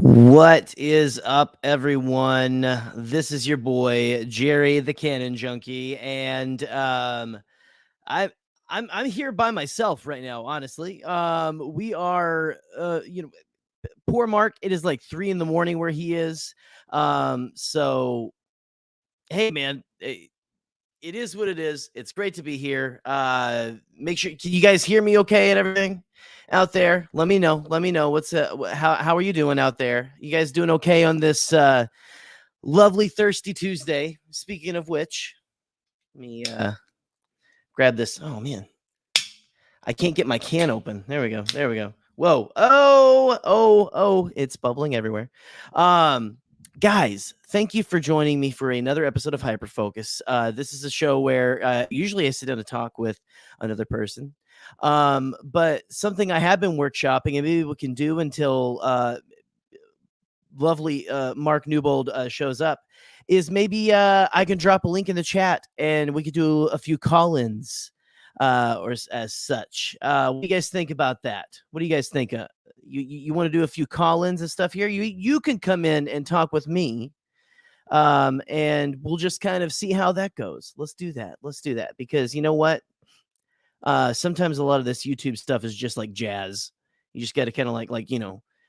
What is up, everyone? This is your boy Jerry, the Cannon Junkie, and I I'm here by myself right now. Honestly, we are poor Mark. It is like 3 a.m. where he is. So hey, man. It is what it is. It's great to be here. Make sure, can you guys hear me okay and everything out there? Let me know. Let me know what's how are you doing out there? You guys doing okay on this lovely thirsty Tuesday? Speaking of which, let me grab this. Oh man, I can't get my can open. There we go. There we go. Whoa. Oh, it's bubbling everywhere. Guys, thank you for joining me for another episode of Hyperfocus. This is a show where usually I sit down to talk with another person. But something I have been workshopping and maybe we can do until lovely Mark Newbold shows up is maybe I can drop a link in the chat and we could do a few call-ins or as such. What do you guys think about that? What do you guys think? You want to do a few call-ins and stuff here? You can come in and talk with me, and we'll just kind of see how that goes. Let's do that. Let's do that because you know what? Sometimes a lot of this YouTube stuff is just like jazz. You just got to kind of like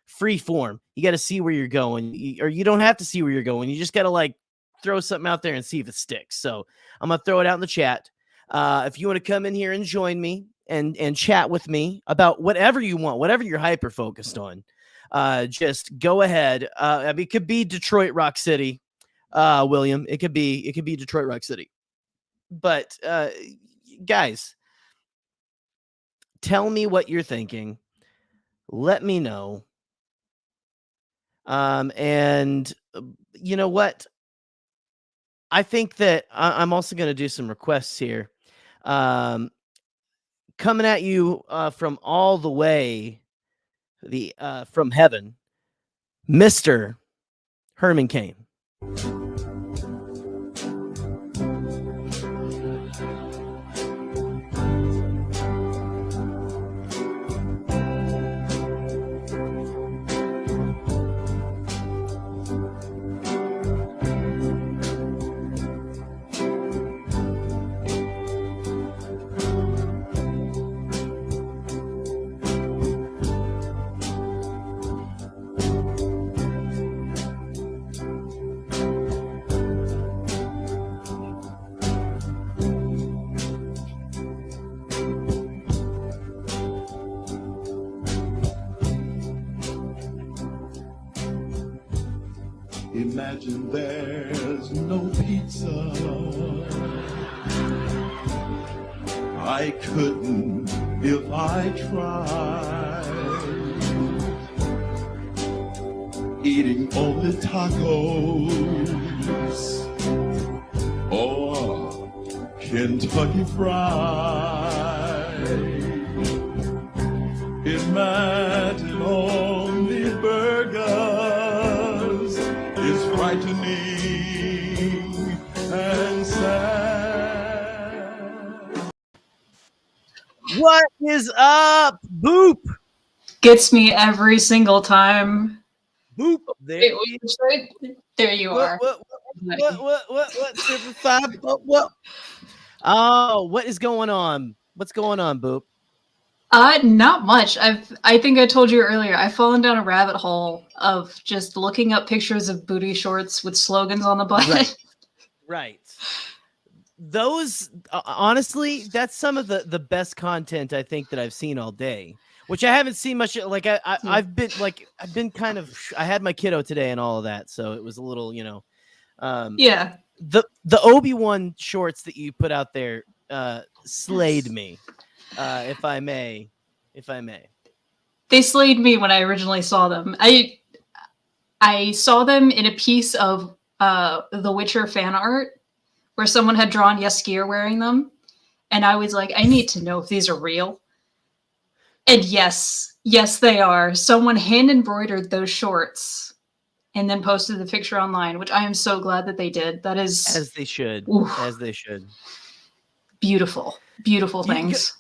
free form. You got to see where you're going, or you don't have to see where you're going. You just got to like throw something out there and see if it sticks. So I'm gonna throw it out in the chat. If you want to come in here and join me and chat with me about whatever you want, whatever you're hyper focused on, just go ahead. I mean, it could be Detroit Rock City, William. It could be Detroit Rock City. But guys, tell me what you're thinking. Let me know. And you know what? I think that I'm also going to do some requests here. Coming at you from all the way from heaven, Mr. Herman Cain. Imagine there's no pizza. I couldn't if I tried. Eating only tacos or Kentucky Fried. Imagine only burgers is frightening and sad. What is up, Boop? Gets me every single time. Boop. There you are. What? 5? What? Oh, what is going on? What's going on, Boop? Not much. I think I told you earlier, I've fallen down a rabbit hole of just looking up pictures of booty shorts with slogans on the butt. Right. Those, honestly, that's some of the best content I think that I've seen all day, which I haven't seen much. Like I've been kind of, I had my kiddo today and all of that. So it was a little, yeah. The Obi-Wan shorts that you put out there, slayed me. If I may. They slayed me when I originally saw them. I saw them in a piece of The Witcher fan art where someone had drawn Jaskier wearing them. And I was like, I need to know if these are real. And yes, they are. Someone hand embroidered those shorts and then posted the picture online, which I am so glad that they did. That is... As they should. Oof. As they should. Beautiful things.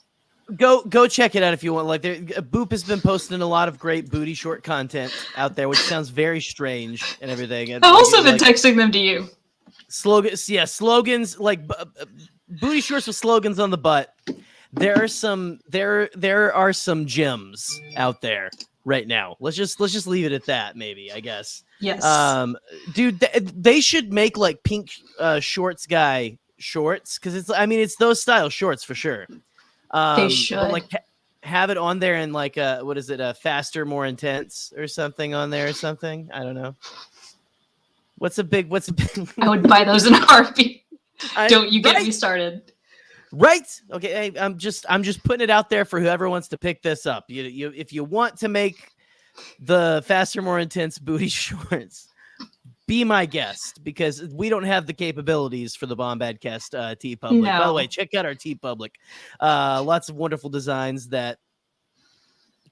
Go check it out if you want. Like, Boop has been posting a lot of great booty short content out there, which sounds very strange and everything. I've also been texting them to you. Slogans like booty shorts with slogans on the butt. There are some gems out there right now. Let's just leave it at that. Maybe, I guess. Yes. Dude, they should make like pink shorts guy shorts, because it's those style shorts for sure. They should like have it on there in like what is it, faster, more intense or something on there or something. I don't know. What's a big? I would buy those in a heartbeat. Don't you get me started. Right. Okay. Hey, I'm just putting it out there for whoever wants to pick this up. You if you want to make the faster, more intense booty shorts, be my guest, because we don't have the capabilities for the Bombadcast T Public. No. By the way, check out our T Public. Lots of wonderful designs that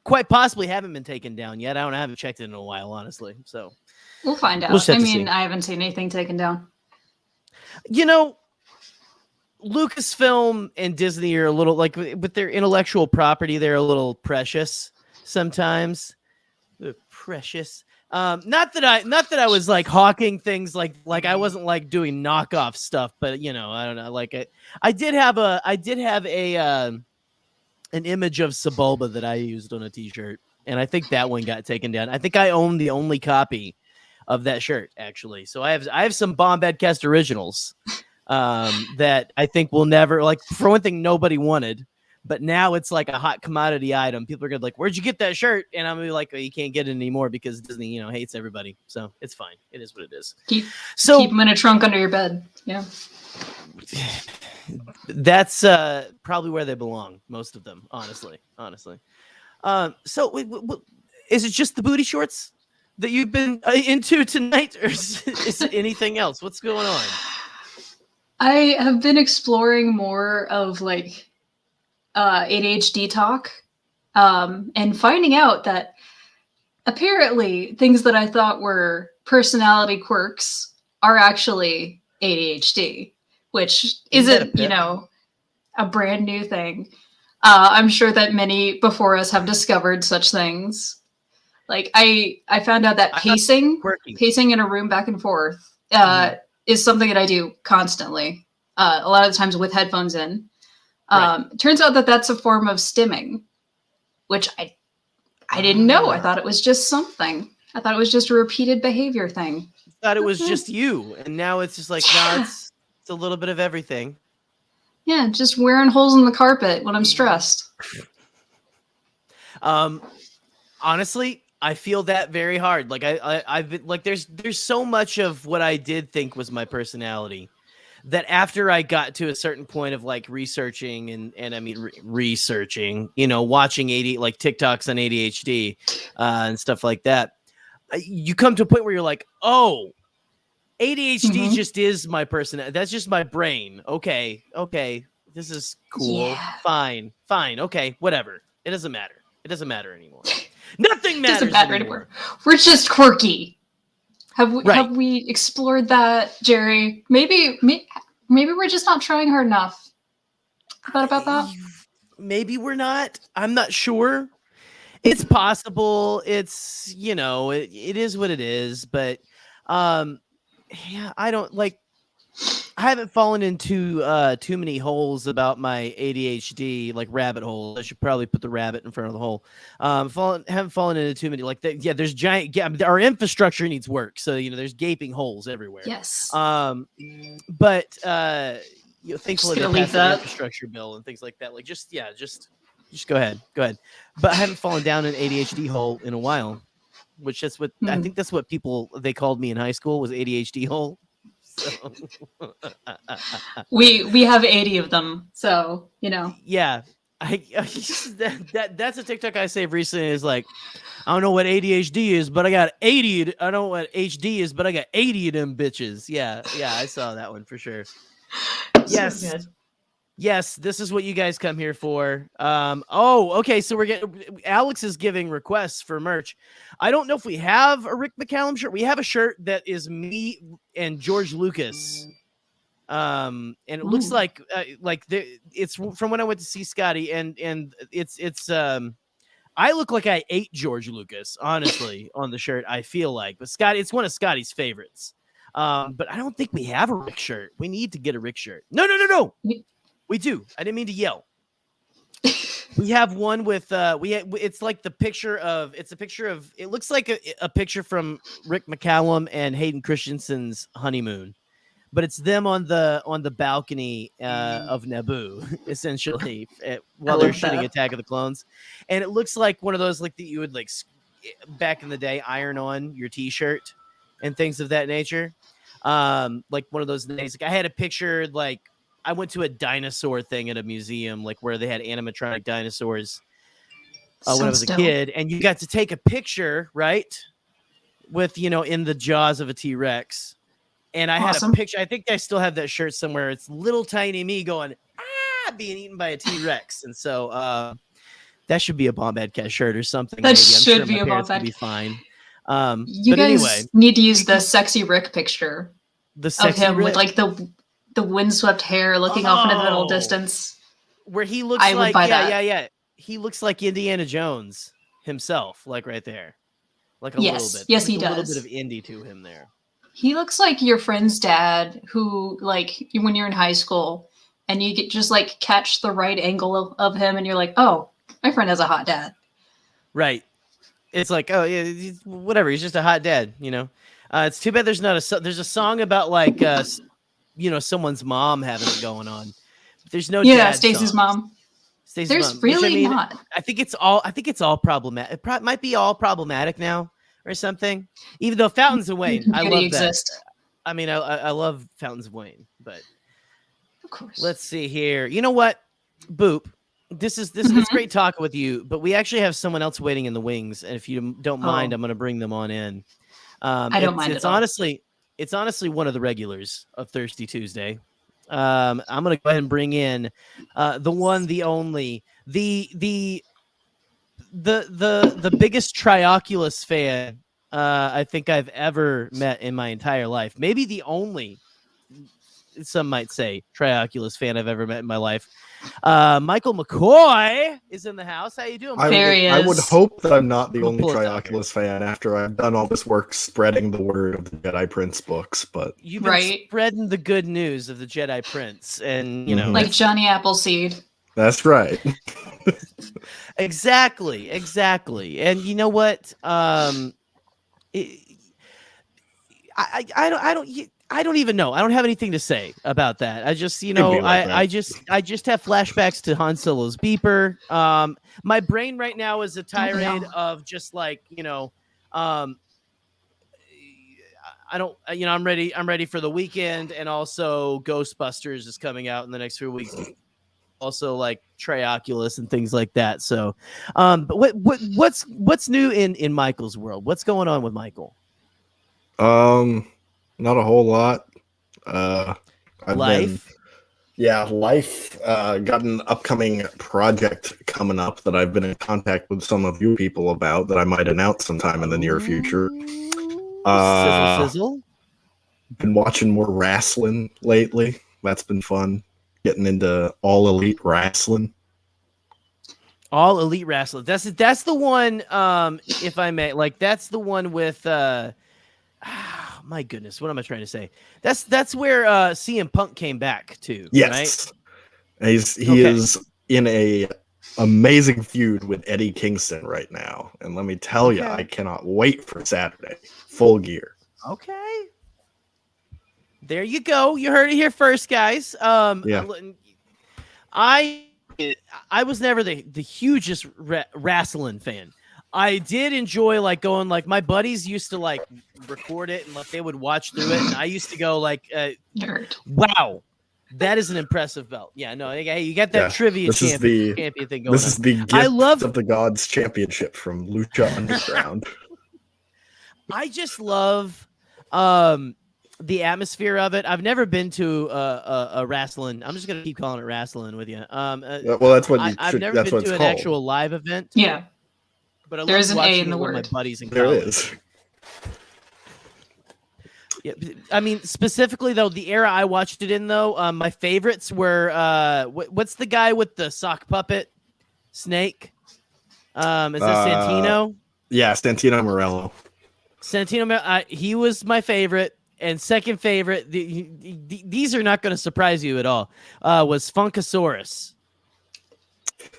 quite possibly haven't been taken down yet. I haven't checked it in a while, honestly. So we'll find out. We'll I haven't seen anything taken down. Lucasfilm and Disney are a little, like, with their intellectual property, they're a little precious sometimes. Precious. Not that I was like hawking things like I wasn't like doing knockoff stuff, but I don't know. Like I did have an image of Sebulba that I used on a T-shirt, and I think that one got taken down. I think I own the only copy of that shirt, actually. So I have some Bombadcast originals that I think will never, like, for one thing, nobody wanted, but now it's like a hot commodity item. People are gonna be like, "Where'd you get that shirt?" And I'm gonna be like, "Oh, you can't get it anymore because Disney, hates everybody." So it's fine. It is what it is. Keep them in a trunk under your bed. Yeah. That's probably where they belong, most of them, honestly. So is it just the booty shorts that you've been into tonight, or is it anything else? What's going on? I have been exploring more of like ADHD talk, and finding out that apparently things that I thought were personality quirks are actually ADHD, which isn't, a brand new thing. I'm sure that many before us have discovered such things. Like I found out that pacing in a room back and forth is something that I do constantly. A lot of the times with headphones in. Turns out that that's a form of stimming, which I didn't know. I thought it was just something. I thought it was just a repeated behavior thing. I thought it was just you, and now it's just like, no, it's a little bit of everything. Yeah, just wearing holes in the carpet when I'm stressed. Honestly, I feel that very hard. Like I've been like, there's so much of what I did think was my personality that after I got to a certain point of like researching and researching, watching like TikToks on ADHD and stuff like that, you come to a point where you're like, oh, ADHD just is my personality. That's just my brain. Okay. This is cool. Yeah. Fine. Okay. Whatever. It doesn't matter. It doesn't matter anymore. Nothing matters doesn't matter anymore. We're just quirky. Have we explored that, Jerry? Maybe we're just not trying hard enough. Thought about that? Maybe we're not. I'm not sure. It's possible. It's, it is what it is. But yeah, I don't like. I haven't fallen into too many holes about my ADHD, like rabbit holes. I should probably put the rabbit in front of the hole. Haven't fallen into too many like that. Yeah, there's giant. Yeah, our infrastructure needs work, so there's gaping holes everywhere. Yes. But thankfully they passed the infrastructure bill and things like that. Like just go ahead. But I haven't fallen down an ADHD hole in a while, which is what I think that's what they called me in high school, was ADHD hole. So. we have 80 of them, so Yeah, that's a TikTok I saved recently. Is like, I don't know what ADHD is, but I got 80. I don't know what HD is, but I got 80 of them bitches. Yeah, I saw that one for sure. Yes. So good. Yes, this is what you guys come here for. Okay. So Alex is giving requests for merch. I don't know if we have a Rick McCallum shirt. We have a shirt that is me and George Lucas And it looks Ooh. like it's from when I went to see Scotty, and it's I look like I ate George Lucas, honestly, on the shirt. I feel like, but Scotty, it's one of Scotty's favorites. But I don't think we have a Rick shirt. We need to get a Rick shirt. No. We do. I didn't mean to yell. We have one with it's like the picture of it's a picture of it looks like a picture from Rick McCallum and Hayden Christensen's honeymoon, but it's them on the balcony of Naboo, essentially, while they're shooting Attack of the Clones, and it looks like one of those like that you would like back in the day iron on your T-shirt and things of that nature, like one of those days. Like I had a picture like. I went to a dinosaur thing at a museum, like where they had animatronic dinosaurs when I was a kid, and you got to take a picture, right, with in the jaws of a T-Rex. And I had a picture. I think I still have that shirt somewhere. It's little tiny me going being eaten by a T-Rex, and so that should be a Bombadcast shirt or something. That maybe. should be a Bombadcast. Be fine. You but guys anyway, need to use the sexy Rick picture of him with like the windswept hair looking off into the middle distance. Where he looks yeah. He looks like Indiana Jones himself, like right there. Like a little bit. Yes, like he does. A little bit of Indy to him there. He looks like your friend's dad who, like, when you're in high school and you get just like catch the right angle of him and you're like, oh, my friend has a hot dad. Right. It's like, oh, yeah, whatever. He's just a hot dad, It's too bad there's not there's a song about like, someone's mom having it going on. But there's no dad Stacy's mom. There's mom, really not. I think it's all problematic. It might be all problematic now or something. Even though Fountains of Wayne, I love that. I mean, I love Fountains of Wayne, but of course. Let's see here. You know what, Boop? This is it's great talking with you, but we actually have someone else waiting in the wings, and if you don't mind, I'm going to bring them on in. I don't mind. It's honestly one of the regulars of Thirsty Tuesday. I'm going to go ahead and bring in the one, the only, the biggest Trioculus fan I think I've ever met in my entire life. Maybe the only, some might say, Trioculus fan I've ever met in my life. Michael Mccoy is in the house. How you doing? I would hope that I'm not the only Trioculus fan after I've done all this work spreading the word of the Jedi Prince books. But you've been spreading the good news of the Jedi Prince, and like Johnny Appleseed. That's right. Exactly. And you know what? I don't even know. I don't have anything to say about that. I just, I just have flashbacks to Han Solo's beeper. My brain right now is a tirade of just like, I'm ready for the weekend, and also Ghostbusters is coming out in the next few weeks. Also like Trioculus and things like that. So, but what's new in Michael's world? What's going on with Michael? Not a whole lot. Life. Life. Got an upcoming project coming up that I've been in contact with some of you people about that I might announce sometime in the near future. Sizzle. Been watching more wrestling lately. That's been fun. Getting into All Elite Wrestling. All Elite Wrestling. That's the one. If I may, like that's the one with. My goodness, what am I trying to say? That's where CM Punk came back to. Yes, right? He is in a amazing feud with Eddie Kingston right now, and let me tell you, I cannot wait for Saturday. Full Gear. Okay, there you go. You heard it here first, guys. I was never the hugest wrestling fan. I did enjoy like going like my buddies used to like record it and like they would watch through it, and I used to go like, wow, that is an impressive belt. Yeah, no, hey, you got that trivia champion thing going. This is the gift of the Gods championship from Lucha Underground. I just love the atmosphere of it. I've never been to a wrestling. I'm just gonna keep calling it wrestling with you. Well, that's what I've never been to an actual live event. Yeah. But there is an A in the word. My buddies in there college. is. Yeah, I mean, specifically though, the era I watched it in though, my favorites were what's the guy with the sock puppet snake? Is that Santino? Yeah, Santino Morello. Santino, he was my favorite, and second favorite. These are not going to surprise you at all. Was Funkasaurus.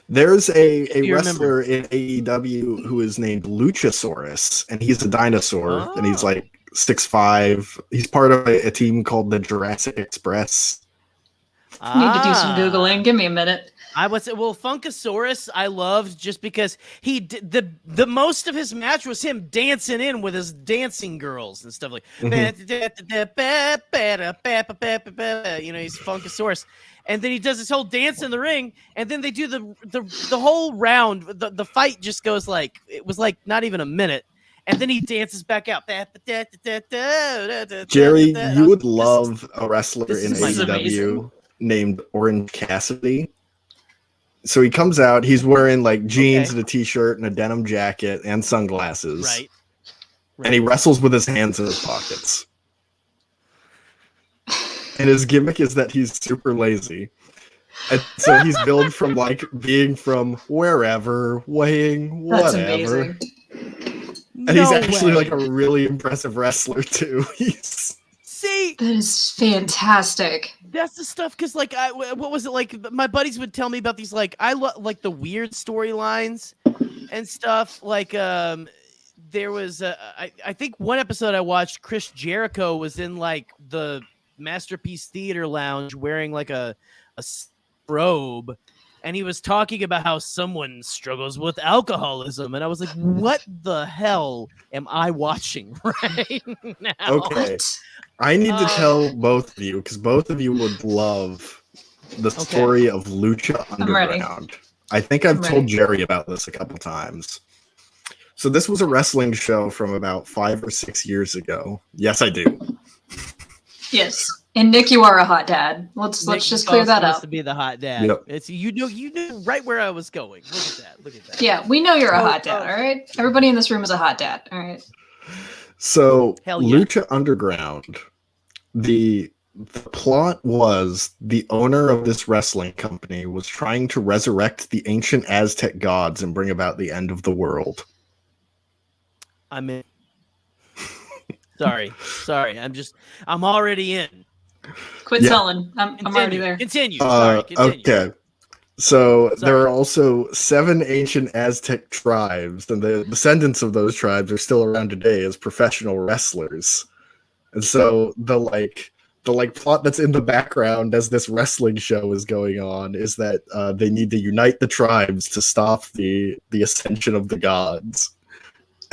There's a remember? wrestler in AEW who is named Luchasaurus, and he's a dinosaur, and he's like 6'5". He's part of a team called the Jurassic Express. I need to do some Googling. Give me a minute. I would say, well, Funkasaurus I loved just because he did the most of his match was him dancing in with his dancing girls and stuff like you know, he's Funkasaurus. And then he does this whole dance in the ring, and then they do the whole round. The fight just goes like, it was like not even a minute. And then he dances back out. Jerry, you would love a wrestler in AEW amazing. named Orange Cassidy. So he comes out, he's wearing like jeans and a t-shirt and a denim jacket and sunglasses. Right. And he wrestles with his hands in his pockets. And his gimmick is that he's super lazy. And so he's billed from like being from wherever, weighing That's whatever. amazing. And he's actually like a really impressive wrestler too. See, That is fantastic. that's the stuff because like what was it like? My buddies would tell me about these like I love like the weird storylines and stuff. Like there was I think one episode I watched, Chris Jericho was in like the Masterpiece Theater Lounge wearing like a robe, and he was talking about how someone struggles with alcoholism, and I was like, what the hell am I watching right now? Okay. I need to tell both of you, because both of you would love the story of Lucha Underground. I think I've told Jerry about this a couple times. So this was a wrestling show from about 5 or 6 years ago. Yes, I do. Yes. And Nick, you are a hot dad. Let's just clear that up. To be the hot dad. Yep. It's you knew right where I was going. Look at that. Yeah, we know you're a hot dad, all right? Everybody in this room is a hot dad, all right? So Hell yeah. Lucha Underground, the plot was the owner of this wrestling company was trying to resurrect the ancient Aztec gods and bring about the end of the world. I'm in. Sorry. I'm already in. Quit selling. I'm already there. Continue. Sorry, continue. Okay. So there are also 7 ancient Aztec tribes, and the descendants of those tribes are still around today as professional wrestlers. And so the plot that's in the background as this wrestling show is going on is that they need to unite the tribes to stop the ascension of the gods.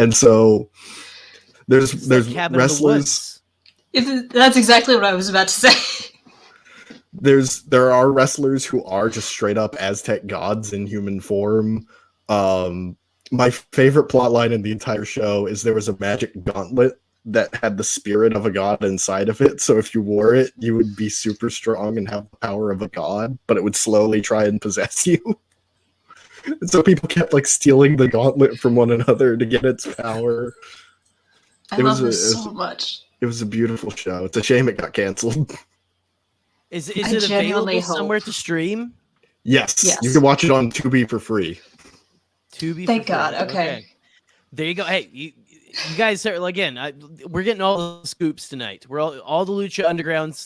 And so there's wrestlers. That's exactly what I was about to say. There are wrestlers who are just straight up Aztec gods in human form. My favorite plotline in the entire show is there was a magic gauntlet that had the spirit of a god inside of it. So if you wore it, you would be super strong and have the power of a god, but it would slowly try and possess you. And so people kept like stealing the gauntlet from one another to get its power. I love this so much. It was a beautiful show. It's a shame it got canceled. Is it available somewhere to stream? Yes. You can watch it on Tubi for free. Thank God. Okay. There you go. Hey, you guys are again. We're getting all the scoops tonight. We're all the Lucha Underground.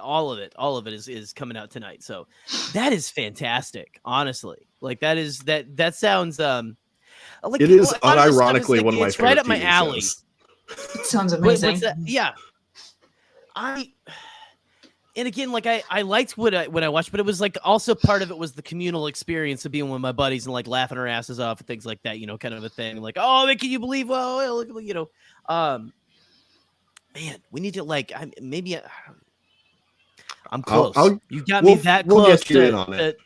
All of it is coming out tonight. So that is fantastic. Honestly, like that sounds like it is unironically one of my favorite. Right up my alley. It sounds amazing. Yeah. And again, like I liked what I watched, but it was like also part of it was the communal experience of being with my buddies and like laughing our asses off and things like that, you know, kind of a thing. Like, oh, can you believe? Well, you know, man, we need to like I'm close. You got me that close. We'll get you in on it.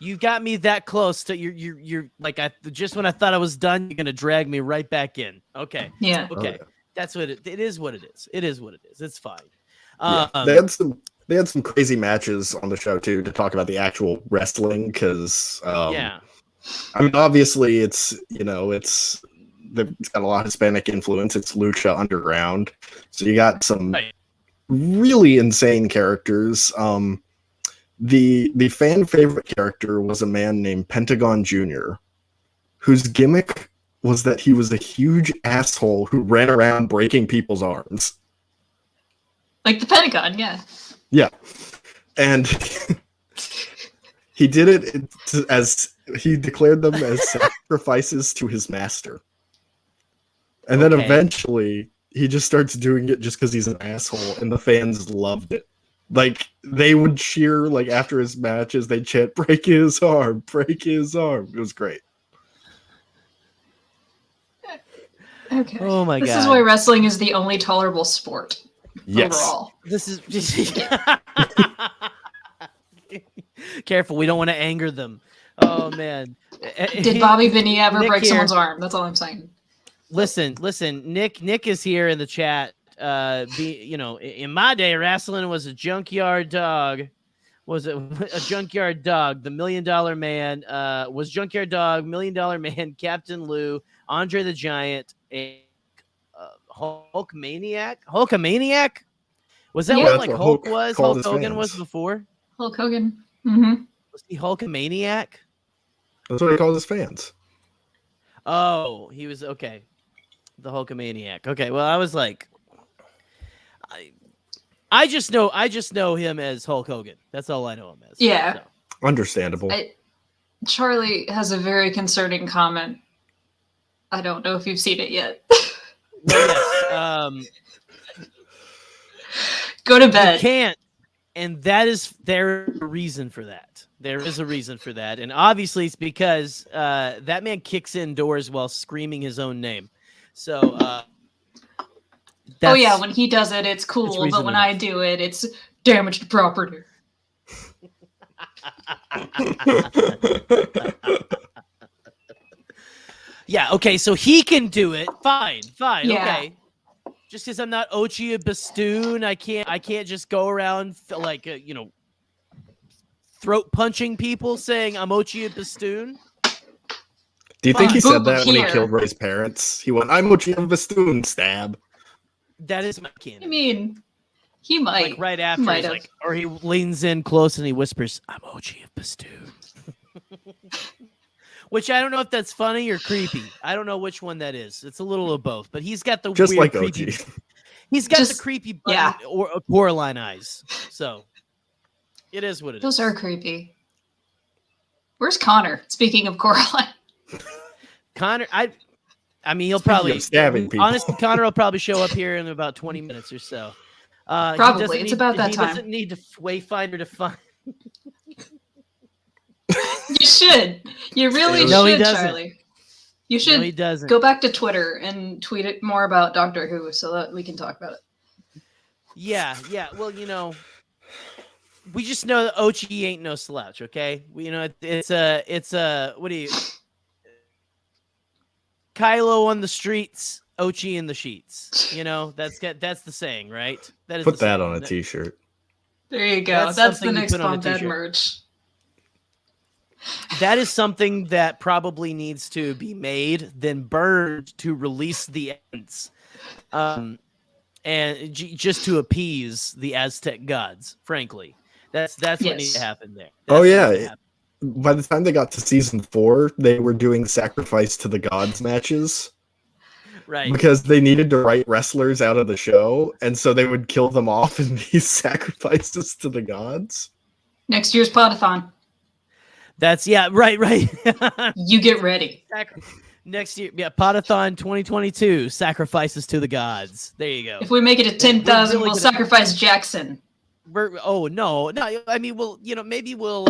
You got me that close to you're like just when I thought I was done, you're gonna drag me right back in. Okay. Yeah. Okay. That's what it is. What it is. It is what it is. It's fine. Yeah. They had some crazy matches on the show too to talk about the actual wrestling because I mean obviously it's it's got a lot of Hispanic influence. It's Lucha Underground. So you got some Right. really insane characters. The fan favorite character was a man named Pentagon Jr., whose gimmick was that he was a huge asshole who ran around breaking people's arms. Like the Pentagon, yeah. Yeah. And he did it as he declared them as sacrifices to his master. And then Okay. eventually he just starts doing it just because he's an asshole, and the fans loved it. Like, they would cheer, like, after his matches, they'd chant, break his arm, break his arm. It was great. Okay. Oh my This god. is why wrestling is the only tolerable sport Yes. overall. This is careful. We don't want to anger them. Oh man. Did Bobby Binney ever Nick break here. someone's arm? That's all I'm saying. Listen. Nick is here in the chat. In my day, wrestling was a junkyard dog. Was it a junkyard dog? The $1 Million Man was Junkyard Dog, $1 Million Man, Captain Lou, Andre the Giant, and Hulkamaniac. Hulkamaniac? Was that Yeah, what that's like what Hulk Hulk was? called Hulk his Hogan was fans. before. Hulk Hogan. Mm-hmm. Was he Hulkamaniac? That's what he calls his fans. Oh, he was okay. The Hulkamaniac. Okay, well, I was like, I just know him as Hulk Hogan. That's all I know him as. Yeah. So. Understandable. Charlie has a very concerning comment. I don't know if you've seen it yet. Well, yes, Go to you bed. can't, and there's a reason for that. There is a reason for that, and obviously it's because that man kicks in doors while screaming his own name. So, Oh that's- yeah, when he does it, it's cool. reason But when enough. I do it, it's damaged property. yeah, okay, so he can do it. Fine, Yeah. okay. Just because I'm not Ochi Bastoon, I can't just go around like throat punching people saying I'm Ochi Bastoon. Do you think he said Google that when he here. killed Ray's parents? He went, I'm Ochi Bastoon, stab. That is my canon. I mean, he might. Like right after, might he's have. like, or he leans in close and he whispers, "I'm Ochi of Bastoon," which I don't know if that's funny or creepy. I don't know which one that is. It's a little of both, but he's got the Just weird like creepy. OG. He's got Just- the creepy button yeah. or Coraline eyes. So it is what it is. Those are creepy. Where's Connor? Speaking of Coraline. Connor. I mean, he'll Speaking probably of stabbing people. Honestly, Connor will probably show up here in about 20 minutes or so. He Probably. doesn't It's need- about that he time. doesn't need to Wayfinder to find. You should. You really No, he should, doesn't. Charlie. You No, should he doesn't. go back to Twitter and tweet it more about Doctor Who so that we can talk about it. Yeah. Well, we just know that Ochi ain't no slouch. Okay, it's a what do you? Kylo on the streets, Ochi in the sheets. That's the saying, right? That is Put the that saying. on a t-shirt. There you go. That's That's the something you next put on a Bump Bed t-shirt. merch. That is something that probably needs to be made, then burned to release the ends, and just to appease the Aztec gods. Frankly, that's what Yes. needs to happen there. Oh, That's what yeah. needs to happen. By the time they got to season 4, they were doing sacrifice to the gods matches Right. because they needed to write wrestlers out of the show, and so they would kill them off in these sacrifices to the gods. Next year's Podathon. That's right. You get ready. Next year, Podathon 2022, sacrifices to the gods. There you go. If we make it to 10,000, really we'll gonna- sacrifice Jackson. Oh no. I mean, maybe we'll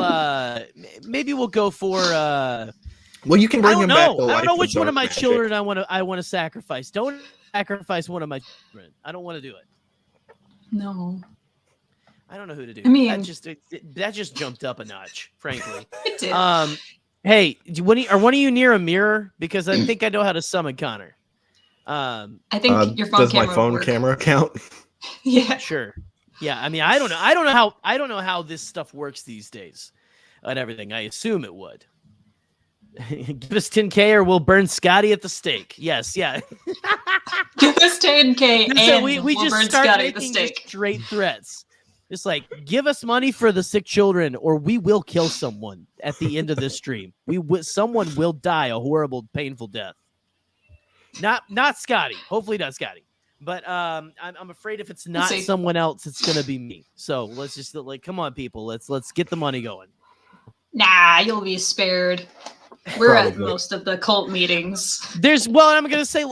go for. Well, you can I bring don't him back know. to I life don't know with which one of dark my magic. children I want to sacrifice. Don't sacrifice one of my children. I don't want to do it. No. I don't know who to do. I mean- that just jumped up a notch, frankly. It did. Hey, are one of you near a mirror? Because I think I know how to summon Connor. I think your phone does camera my phone would work. camera count? Yeah. Sure. Yeah. I mean, I don't know how this stuff works these days, and everything. I assume it would. Give us 10K or we'll burn Scotty at the stake. Yes, yeah. Give us 10K and So we we'll just burn start Scotty at the making stake. just straight threats. It's like, give us money for the sick children, or we will kill someone at the end of this stream. Someone will die a horrible, painful death. Not Scotty. Hopefully not Scotty. But I'm afraid if it's not someone else, it's gonna be me. So let's just come on, people. Let's get the money going. Nah, you'll be spared. We're Probably. at most of the cult meetings. I'm gonna say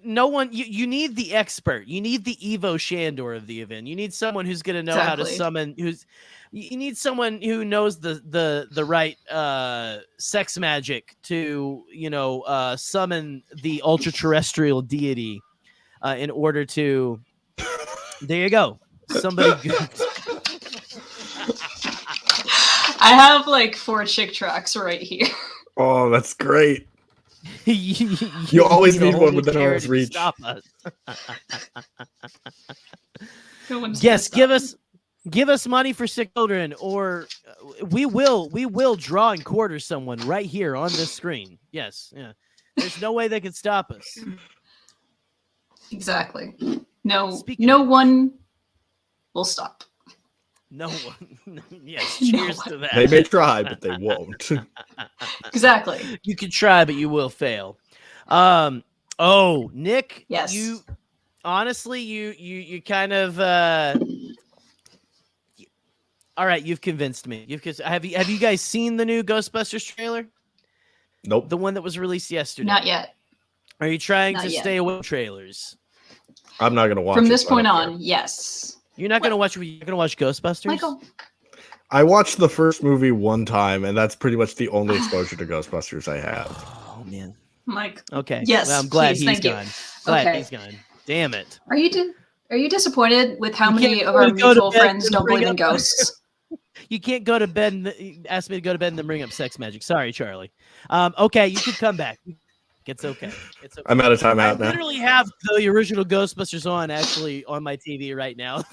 no one. You need the expert. You need the Evo Shandor of the event. You need someone who's gonna know how to summon. You need someone who knows the right sex magic to summon the ultra terrestrial deity in order to. There you go. Somebody. I have like 4 chick tracks right here. Oh, that's great. you always need a one whole within chair arm's to reach. Stop us. No one's Yes, gonna stop give us money for sick children, or we will draw and quarter someone right here on this screen. Yes, yeah. There's no way they can stop us. me. Exactly. No Speaking one will stop. No one. Yes, cheers to that. They may try, but they won't. Exactly. You can try, but you will fail. Oh, Nick. Yes. You honestly, you kind of. All right, you've convinced me. Have you guys seen the new Ghostbusters trailer? Nope. The one that was released yesterday. Not yet. Are you trying Not to yet. stay away from trailers? I'm not gonna watch From it, this so I point don't on, care. yes. You're not gonna watch. You're gonna watch Ghostbusters. Michael. I watched the first movie one time, and that's pretty much the only exposure to Ghostbusters I have. Oh man. Mike. Okay. Yes, Well, I'm glad please, he's thank you. gone. Glad Okay. he's gone. Damn it. Are you disappointed with how You many can't of our really go to mutual bed friends and don't bring believe in up- ghosts? You can't go to bed and ask me to go to bed and then bring up sex magic. Sorry, Charlie. Okay, you can come back. It's okay. It's okay. I'm out of time I out now. literally have the original Ghostbusters on my TV right now.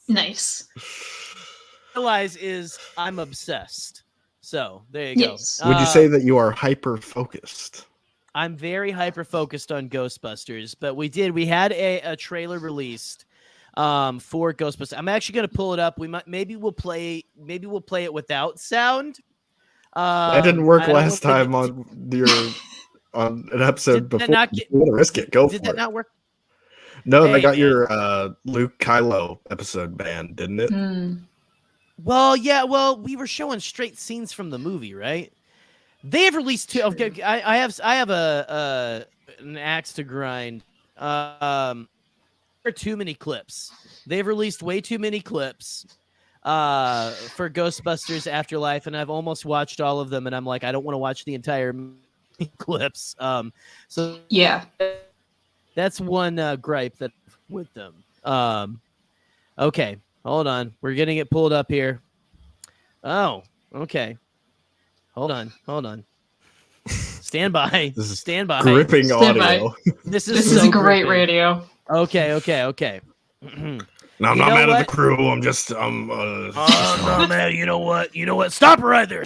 Nice. Realize is I'm obsessed. So there you Yes. go. Would you say that you are hyper focused? I'm very hyper focused on Ghostbusters, but we had a trailer released for Ghostbusters. I'm actually going to pull it up. Maybe we'll play it without sound. That didn't work I don't last think time on an episode Did that before. not You want to risk it? Go Did for that it. not work? No, Hey, they got man. your Luke Kylo episode banned, didn't it? Hmm. Well, yeah. Well, we were showing straight scenes from the movie, right? They have released 2. Okay, I have an axe to grind. There are too many clips. They've released way too many clips for Ghostbusters Afterlife, and I've almost watched all of them, and I'm like, I don't want to watch the entire clips. So Yeah. that's one gripe that with them. Okay, hold on. We're getting it pulled up here. Oh, okay. Hold on. Stand by. This is Stand by. Gripping Stand by. audio. This This so is a great gripping. radio. Okay. No, I'm You not know mad at what? the crew. I'm just Oh no, man! You know what? Stop it right there!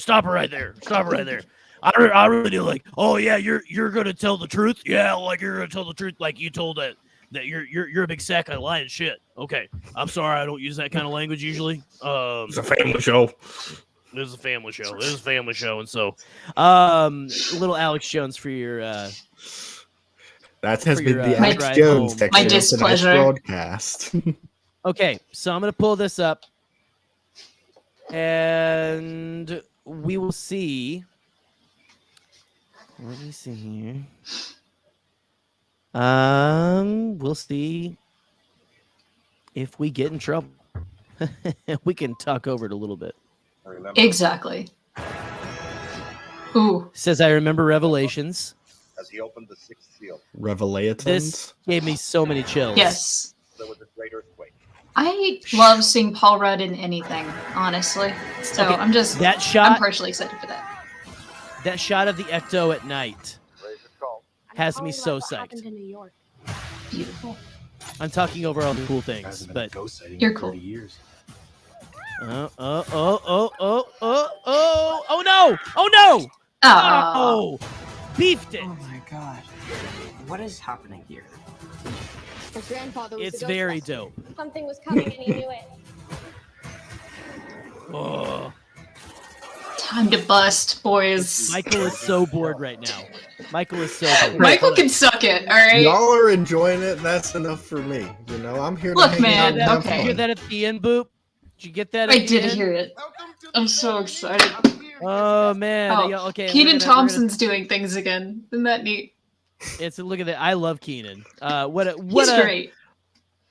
I really do like. Oh yeah, you're gonna tell the truth. Yeah, like you're gonna tell the truth. Like you told that you're a big sack of lying shit. Okay, I'm sorry. I don't use that kind of language usually. it's a family show. This is a family show, and so little Alex Jones for your That has For been your, the my Alex drive Jones home. section My of tonight's displeasure. broadcast. Okay, so I'm gonna pull this up, and we will see. Let me see here. We'll see if we get in trouble. We can talk over it a little bit. Exactly. Ooh. Says I remember Revelations. As he opened the sixth seal, Revelatons. This gave me so many chills. Yes. there was a great earthquake. I love seeing Paul Rudd in anything, honestly. So Okay, I'm that I'm shot. partially excited for that. That shot of the Ecto at night Raise your call. has me so psyched. in New York. Beautiful. I'm talking over all the cool things, but You're cool. Oh no! Oh no! Oh, Oh! Beefed it! Oh my god. What is happening here? His grandfather was It's the very Ghostbuster. dope. Something was coming and he knew it. Oh. time to bust, boys. Michael is so bored right now. Michael is so bored. Michael can suck it, all right? Y'all are enjoying it. That's enough for me. You know, I'm here to Look, hang man, out and have okay. Did you hear fun. that at the end, Boop? Did you get that? I at the did end? hear it. I'm so excited. Oh man! Oh, Yeah, okay. Keenan we're gonna- Thompson's doing things again. Isn't that neat? It's look at that. I love Keenan. He's great.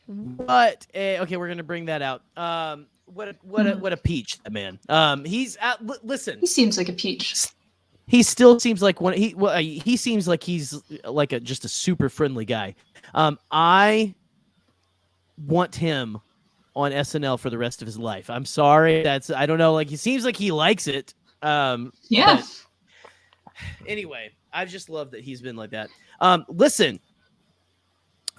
Okay, we're gonna bring that out. What a peach, that man. He's listen. He seems like a peach. He still seems like one. He seems like he's like just a super friendly guy. I want him on SNL for the rest of his life. I'm sorry. I don't know. Like he seems like he likes it. Yeah. But anyway, I just love that he's been like that. Listen,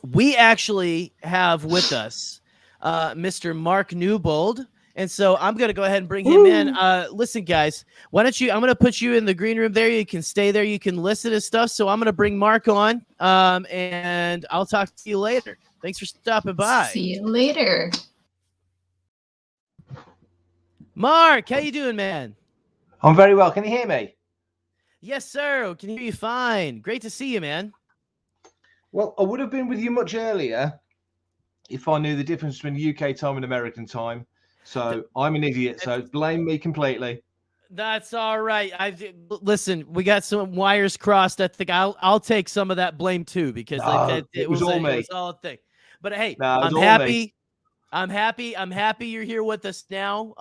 we actually have with us Mr. Mark Newbold. And so I'm going to go ahead and bring him in. Listen, guys, why don't you, I'm going to put you in the green room there. You can stay there. You can listen to stuff. So I'm going to bring Mark on and I'll talk to you later. Thanks for stopping by. See you later. Mark, how you doing, man? I'm very well. Can you hear me? Yes, sir. Can hear you fine. Great to see you, man. Well, I would have been with you much earlier if I knew the difference between UK time and American time. So I'm an idiot. So blame me completely. That's all right. Listen. We got some wires crossed. I think I'll take some of that blame too because it was all me. It was all a thing. But hey, I'm happy. Me. I'm happy you're here with us now.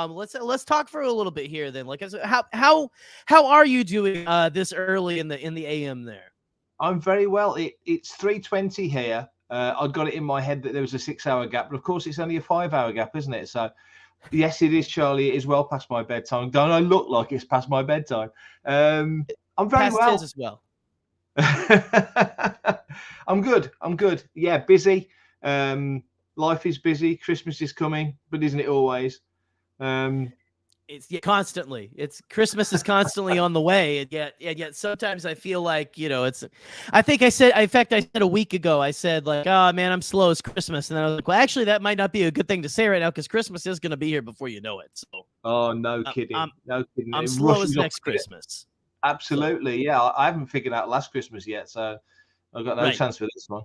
Let's talk for a little bit here then. Like, how are you doing this early in the AM there? I'm very well. It's 3:20 here. I'd got it in my head that there was a 6-hour gap, but of course it's only a 5-hour gap, isn't it? So yes, it is, Charlie. It is well past my bedtime. Don't I look like it's past my bedtime? I'm very past well. his as well. I'm good. Yeah, busy. Life is busy. Christmas is coming, but isn't it always? It's constantly. Christmas is constantly on the way, and yet sometimes I feel like it's. I think I said. In fact, I said a week ago. I said like, "Oh man, I'm slow as Christmas," and then I was like, "Well, actually, that might not be a good thing to say right now because Christmas is going to be here before you know it." So. Oh no, kidding! No kidding! I'm slow as next Christmas. Absolutely, yeah. I haven't figured out last Christmas yet, so I've got no chance for this one.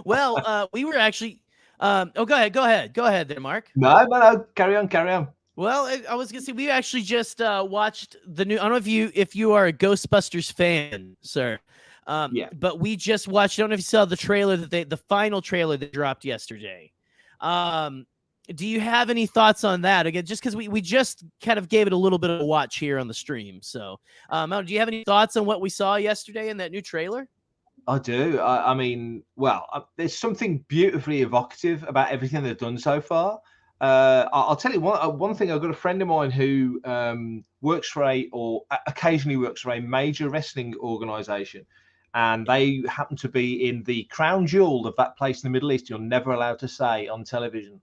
Well, we were actually. Go ahead there, Mark. No, carry on. Well, I was gonna say we actually just watched the new. I don't know if you are a Ghostbusters fan, sir. Yeah. But we just watched. I don't know if you saw the trailer the final trailer that dropped yesterday. Do you have any thoughts on that? Again, just because we just kind of gave it a little bit of a watch here on the stream. So, do you have any thoughts on what we saw yesterday in that new trailer? I do. I mean, well, there's something beautifully evocative about everything they've done so far. I'll tell you one thing. I've got a friend of mine who occasionally works for a major wrestling organization, and they happen to be in the crown jewel of that place in the Middle East. You're never allowed to say on television.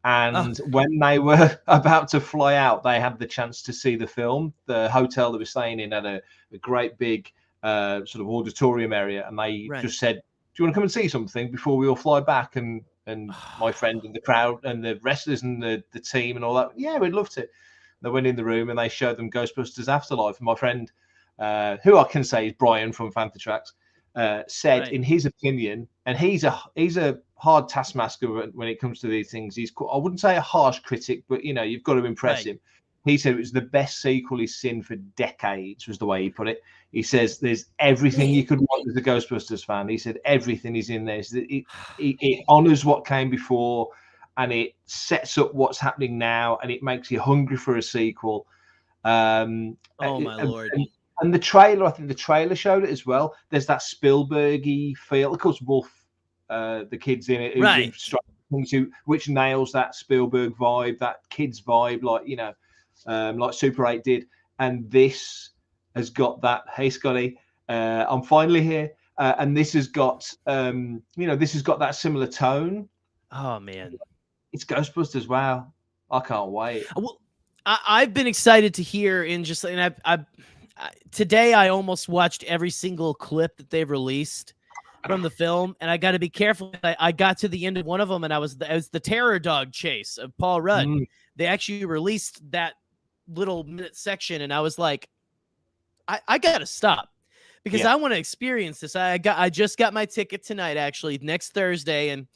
And when they were about to fly out, they had the chance to see the film. The hotel they were staying in had a great big sort of auditorium area, and they just said, "Do you want to come and see something before we all fly back?" And my friend and the crowd and the wrestlers and the team and all that, yeah, we'd love to. They went in the room and they showed them Ghostbusters Afterlife. And my friend, who I can say is Brian from Fantha Tracks, said in his opinion, and he's a hard taskmaster when it comes to these things. I wouldn't say a harsh critic, but you've got to impress him. He said it was the best sequel he's seen for decades, was the way he put it. He says there's everything you could want as a Ghostbusters fan. He said everything is in there. It honors what came before, and it sets up what's happening now, and it makes you hungry for a sequel. Oh my lord! And the trailer, I think the trailer showed it as well. There's that Spielberg-y feel. Of course, Wolf, the kids in it, right? Which nails that Spielberg vibe, that kids vibe, like Super 8 did. And this has got that. Hey, Scotty, I'm finally here. And this has got, this has got that similar tone. Oh man, It's Ghostbusters. Wow, I can't wait. Well, I've been excited to hear today I almost watched every single clip that they've released from the film, and I got to be careful. I got to the end of one of them, and it was the terror dog chase of Paul Rudd. They actually released that little minute section, and I was like, I got to stop because I want to experience this. I just got my ticket tonight, actually, next Thursday, and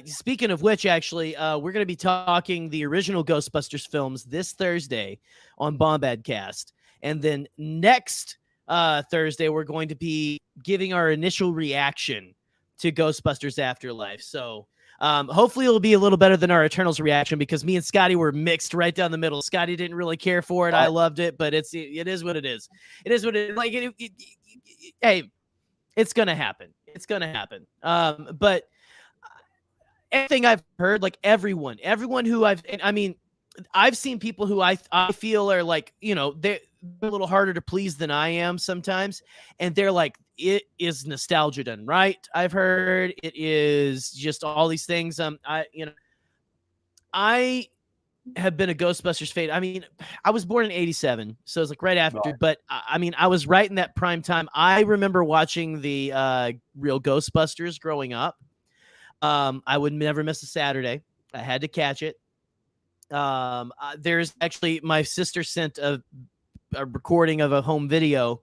speaking of which, actually, we're going to be talking the original Ghostbusters films this Thursday on Bombadcast. And then next Thursday, we're going to be giving our initial reaction to Ghostbusters Afterlife. So hopefully it'll be a little better than our Eternals reaction, because me and Scotty were mixed right down the middle. Scotty didn't really care for it. I loved it, but it is what it is. It is what it is. Like, hey, it's going to happen. It's going to happen. But everything I've heard, like everyone who I've seen people who I feel are like, they're a little harder to please than I am sometimes. And they're like, it is nostalgia done right. I've heard it is just all these things. I have been a Ghostbusters fan. I mean, I was born in 87, so it was like right after, but I mean, I was right in that prime time. I remember watching the real Ghostbusters growing up. I would never miss a Saturday. I had to catch it. There's actually, my sister sent a recording of a home video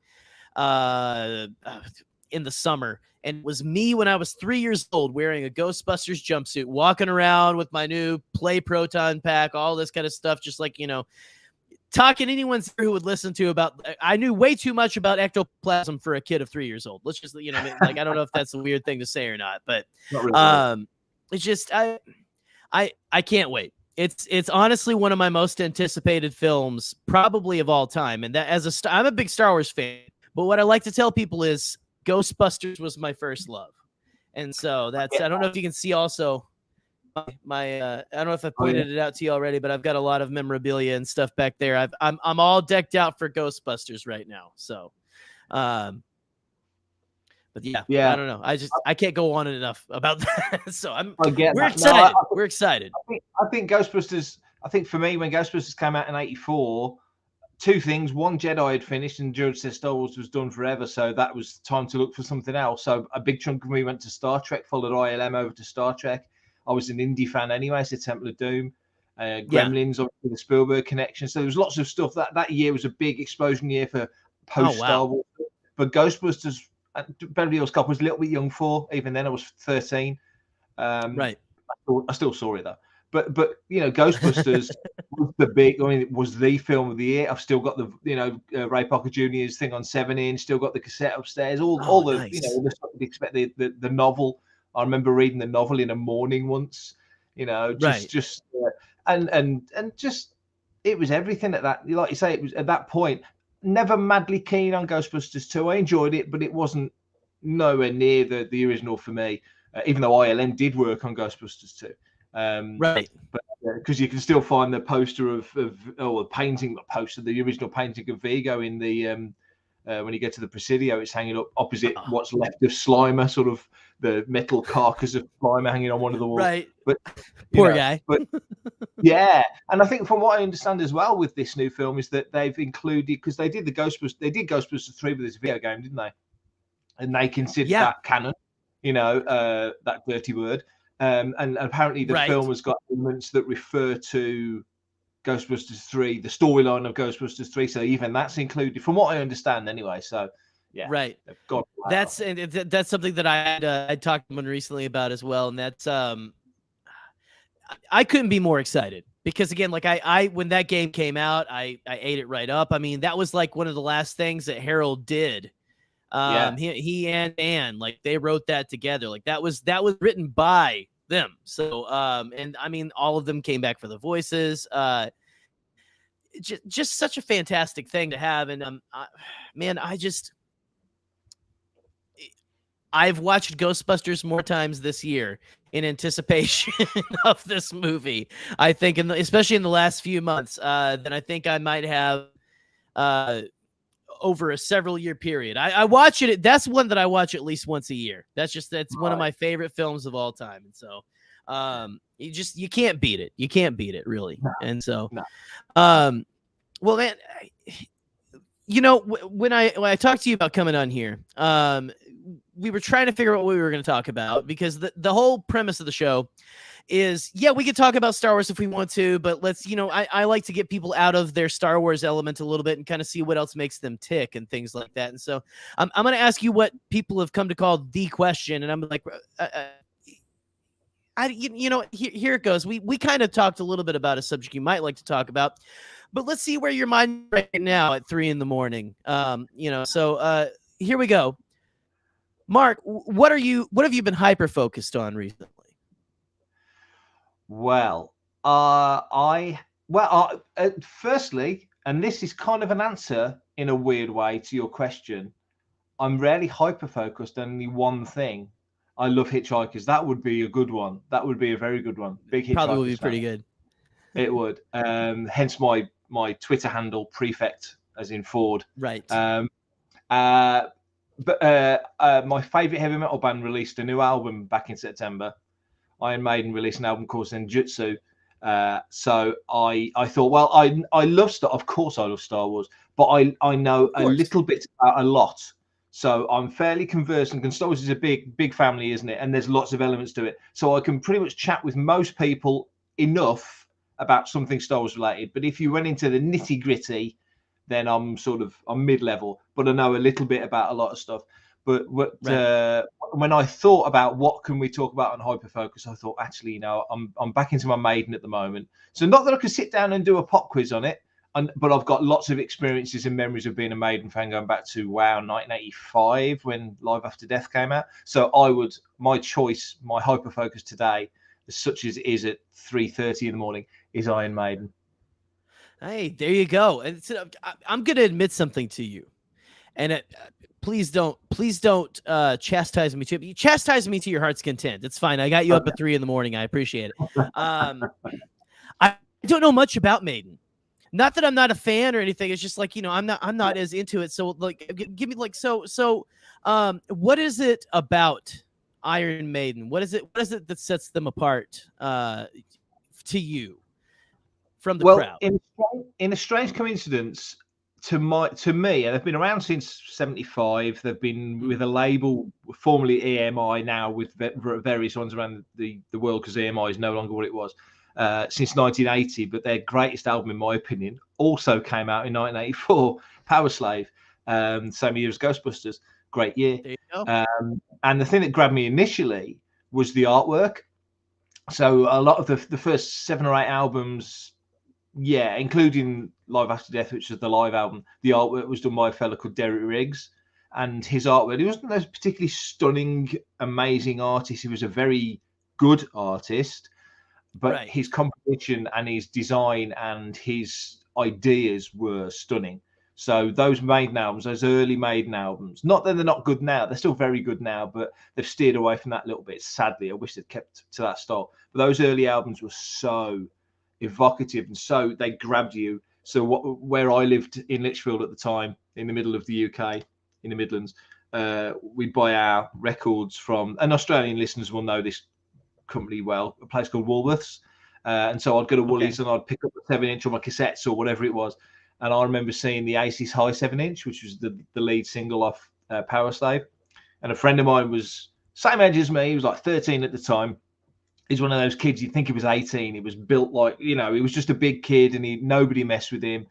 in the summer, and it was me when I was 3 years old wearing a Ghostbusters jumpsuit, walking around with my new Play Proton pack, all this kind of stuff, just like, talking to anyone who would listen to about, I knew way too much about ectoplasm for a kid of 3 years old. Let's just, like, I don't know if that's a weird thing to say or not, but it's just, I can't wait. It's honestly one of my most anticipated films, probably of all time. And that I'm a big Star Wars fan, but what I like to tell people is Ghostbusters was my first love. And so I don't know if you can see also I don't know if I pointed it out to you already, but I've got a lot of memorabilia and stuff back there. I'm all decked out for Ghostbusters right now. So, but yeah, I don't know. I can't go on enough about that. So we're excited. We're excited. I think Ghostbusters. I think for me, when Ghostbusters came out in '84, two things: one, Jedi had finished, and George said Star Wars was done forever, so that was time to look for something else. So a big chunk of me went to Star Trek, followed ILM over to Star Trek. I was an indie fan anyway, so Temple of Doom, Gremlins, obviously the Spielberg connection. So there was lots of stuff. That year was a big explosion year for post-Star Wars. But Ghostbusters, Beverly Hills Cop was a little bit young for. Even then, I was 13. Right. I still saw it though. But Ghostbusters was it was the film of the year. I've still got the Ray Parker Jr.'s thing on 7-inch. Still got the cassette upstairs. All the nice. The stuff you'd expect. The novel. I remember reading the novel in a morning once. And just it was everything at that. Like you say, it was at that point. Never madly keen on Ghostbusters 2. I enjoyed it, but it wasn't nowhere near the original for me. Even though ILM did work on Ghostbusters 2. But because you can still find the poster the painting, the original painting of Vigo in the when you get to the Presidio, it's hanging up opposite what's left of Slimer, sort of the metal carcass of Slimer hanging on one of the walls. Right. But poor guy. But yeah, and I think from what I understand as well with this new film is that they've included, because they did Ghostbusters 3 with this video game, didn't they? And they considered that canon, that dirty word. And apparently the film has got elements that refer to Ghostbusters 3, the storyline of Ghostbusters 3. So even that's included, from what I understand, anyway. So yeah, right. That's something that I talked to someone recently about as well, and that's I couldn't be more excited because again, like I when that game came out, I ate it right up. I mean, that was like one of the last things that Harold did. He and Ann, like they wrote that together. Like that was written by them. So and I mean all of them came back for the voices. Just such a fantastic thing to have. And man, I've watched Ghostbusters more times this year in anticipation of this movie. I think especially in the last few months, than I think I might have over a several year period. I watch it. That's one that I watch at least once a year. That's one of my favorite films of all time. And so, you can't beat it. You can't beat it really. No, and so, no. Well, man, you know, when I talked to you about coming on here, we were trying to figure out what we were going to talk about, because the whole premise of the show is, yeah, we could talk about Star Wars if we want to, but let's, you know, I like to get people out of their Star Wars element a little bit and kind of see what else makes them tick and things like that. And so I'm going to ask you what people have come to call the question. And I'm like, here it goes. We kind of talked a little bit about a subject you might like to talk about, but let's see where your mind is right now at 3 a.m. So here we go. Mark, what have you been hyper focused on recently? Well, firstly, and this is kind of an answer in a weird way to your question, I'm rarely hyper focused on only one thing. I love Hitchhikers. That would be a good one. That would be a very good one. Big Hitchhikers. Probably would be pretty good. It would. Hence my Twitter handle, Prefect, as in Ford. Right. But my favorite heavy metal band released a new album back in September. Iron Maiden released an album called Senjutsu. So I thought, well, I love Star. Of course, I love Star Wars, but I know a little bit about a lot. So I'm fairly conversant. And Star Wars is a big family, isn't it? And there's lots of elements to it. So I can pretty much chat with most people enough about something Star Wars related. But if you went into the nitty gritty, then I'm mid-level. But I know a little bit about a lot of stuff. But when I thought about what can we talk about on Hyperfocus, I thought, actually, I'm back into my Maiden at the moment. So not that I could sit down and do a pop quiz on it, but I've got lots of experiences and memories of being a Maiden fan going back to 1985 when Live After Death came out. So my choice, my Hyperfocus today, as such as it is at 3:30 in the morning, is Iron Maiden. Hey, there you go. And I'm going to admit something to you, and please don't chastise me too. Chastise me to your heart's content. It's fine. I got you up at 3 a.m. I appreciate it. I don't know much about Maiden. Not that I'm not a fan or anything. It's just like, I'm not as into it. So like, give me like, what is it about Iron Maiden? What is it that sets them apart to you from the crowd? In a strange coincidence, to me, and they've been around since 75. They've been with a label formerly EMI, now with various ones around the world, because EMI is no longer what it was, since 1980. But their greatest album, in my opinion, also came out in 1984, Power Slave, same year as Ghostbusters. Great year. There you go. And the thing that grabbed me initially was the artwork. So a lot of the first 7 or 8 albums, yeah, including Live After Death, which was the live album, the artwork was done by a fella called Derek Riggs. And his artwork, he wasn't a particularly stunning, amazing artist. He was a very good artist, but his composition and his design and his ideas were stunning. So those Maiden albums, those early Maiden albums, not that they're not good now, they're still very good now, but they've steered away from that a little bit. Sadly, I wish they'd kept to that style. But those early albums were so evocative, and so they grabbed you. So where I lived in Lichfield at the time, in the middle of the UK, in the Midlands, we'd buy our records from, and Australian listeners will know this company well, a place called Woolworths. And so I'd go to Woolies and I'd pick up a 7-inch or my cassettes or whatever it was. And I remember seeing the Aces High 7-inch, which was the lead single off Power Slave. And a friend of mine was same age as me. He was like 13 at the time. He's one of those kids, you'd think he was 18. He was built like, he was just a big kid, and nobody messed with him.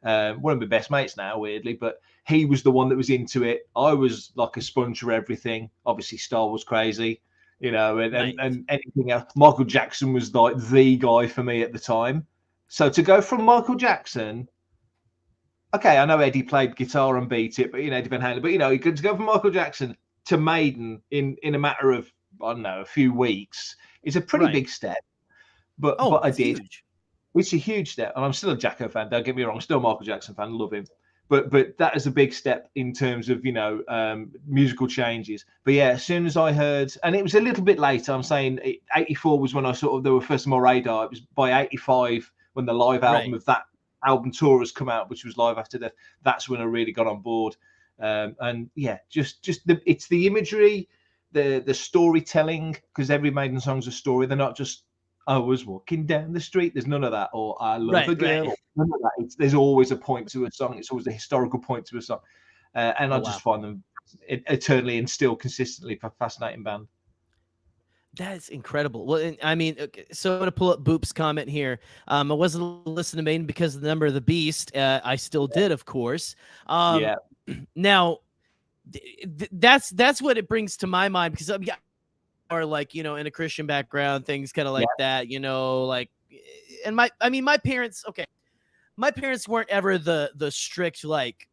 One of my best mates now, weirdly, but he was the one that was into it. I was like a sponge for everything. Obviously, Star Wars crazy, and anything else. Michael Jackson was like the guy for me at the time. So to go from Michael Jackson, okay, I know Eddie played guitar and beat it, but Eddie Van Halen, but you could go from Michael Jackson to Maiden in a matter of, I don't know, a few weeks. It's a pretty big step, but I did. Huge. It's a huge step, and I'm still a Jacko fan. Don't get me wrong, I'm still a Michael Jackson fan. Love him, but that is a big step in terms of musical changes. But yeah, as soon as I heard, and it was a little bit later. I'm saying 84 was when I they were first on my radar. It was by 85 when the live album of that album Tour has come out, which was Live After Death, that's when I really got on board. And yeah, it's the imagery, the storytelling, because every Maiden song's a story. They're not just I was walking down the street. There's none of that, or I love a girl. Right. None of that. There's always a point to a song. It's always a historical point to a song, and I just find them eternally and still consistently a fascinating band. That's incredible. Well, I mean, so I'm going to pull up Boop's comment here. I wasn't listening to Maiden because of the Number of the Beast. I still did, of course. Yeah. Now, that's what it brings to my mind, because or like, in a Christian background, things kind of like that, like, and my parents, my parents weren't ever the strict, like,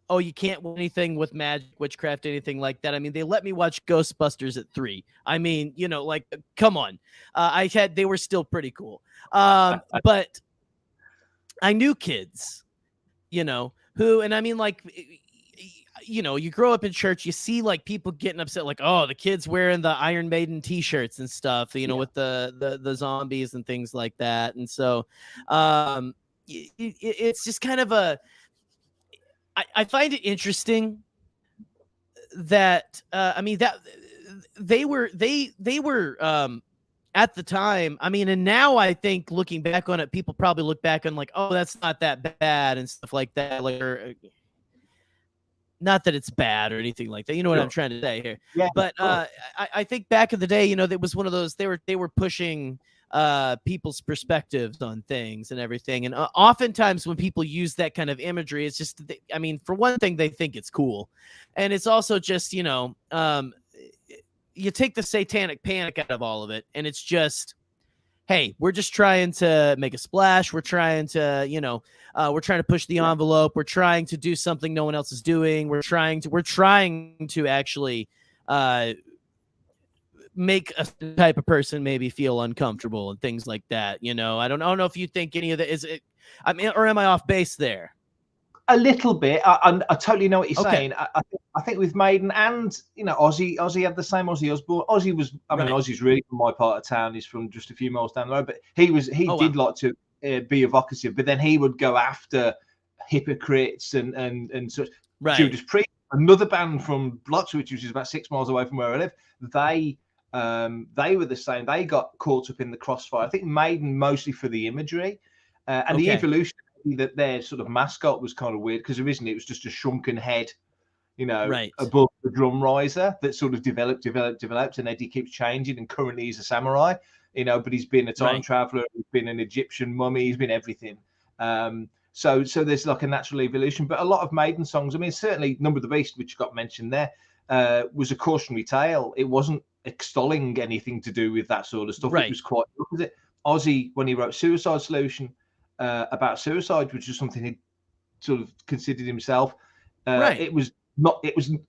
oh, you can't do anything with magic, witchcraft, anything like that. I mean, they let me watch Ghostbusters at 3. I mean, like, come on. They were still pretty cool. But I knew kids, who, and I mean, like, you grow up in church, you see like people getting upset, like, oh, the kids wearing the Iron Maiden t-shirts and stuff, with the zombies and things like that. And so it's just kind of I find it interesting that that they were at the time, and now I think looking back on it, people probably look back on like, oh, that's not that bad and stuff like that, like, not that it's bad or anything like that. You know what I'm trying to say here. Yeah, but I think back in the day, that was one of those, they were pushing people's perspectives on things and everything. And oftentimes when people use that kind of imagery, it's just, for one thing, they think it's cool. And it's also just, you take the satanic panic out of all of it. And it's just, hey, we're just trying to make a splash. We're trying to, we're trying to push the envelope. We're trying to do something no one else is doing. We're trying to actually make a type of person maybe feel uncomfortable and things like that. I don't know if you think any of that is it. Or am I off base there? A little bit. I totally know what you're saying. I think with Maiden and Ozzy had the same. Ozzy Osbourne. Ozzy was. Ozzy's really from my part of town. He's from just a few miles down the road. But he did like to be evocative. But then he would go after hypocrites and such. Right. Judas Priest, another band from Bloxwich, which is about 6 miles away from where I live. They were the same. They got caught up in the crossfire. I think Maiden mostly for the imagery and the evolution. That their sort of mascot was kind of weird, because originally it was just a shrunken head, above the drum riser that sort of developed, and Eddie keeps changing, and currently he's a samurai, but he's been a time traveler, he's been an Egyptian mummy, he's been everything. So there's like a natural evolution. But a lot of Maiden songs, certainly Number of the Beast, which got mentioned there, was a cautionary tale. It wasn't extolling anything to do with that sort of stuff. It was quite the opposite. Ozzy, when he wrote Suicide Solution, about suicide, which is something he sort of considered himself. It was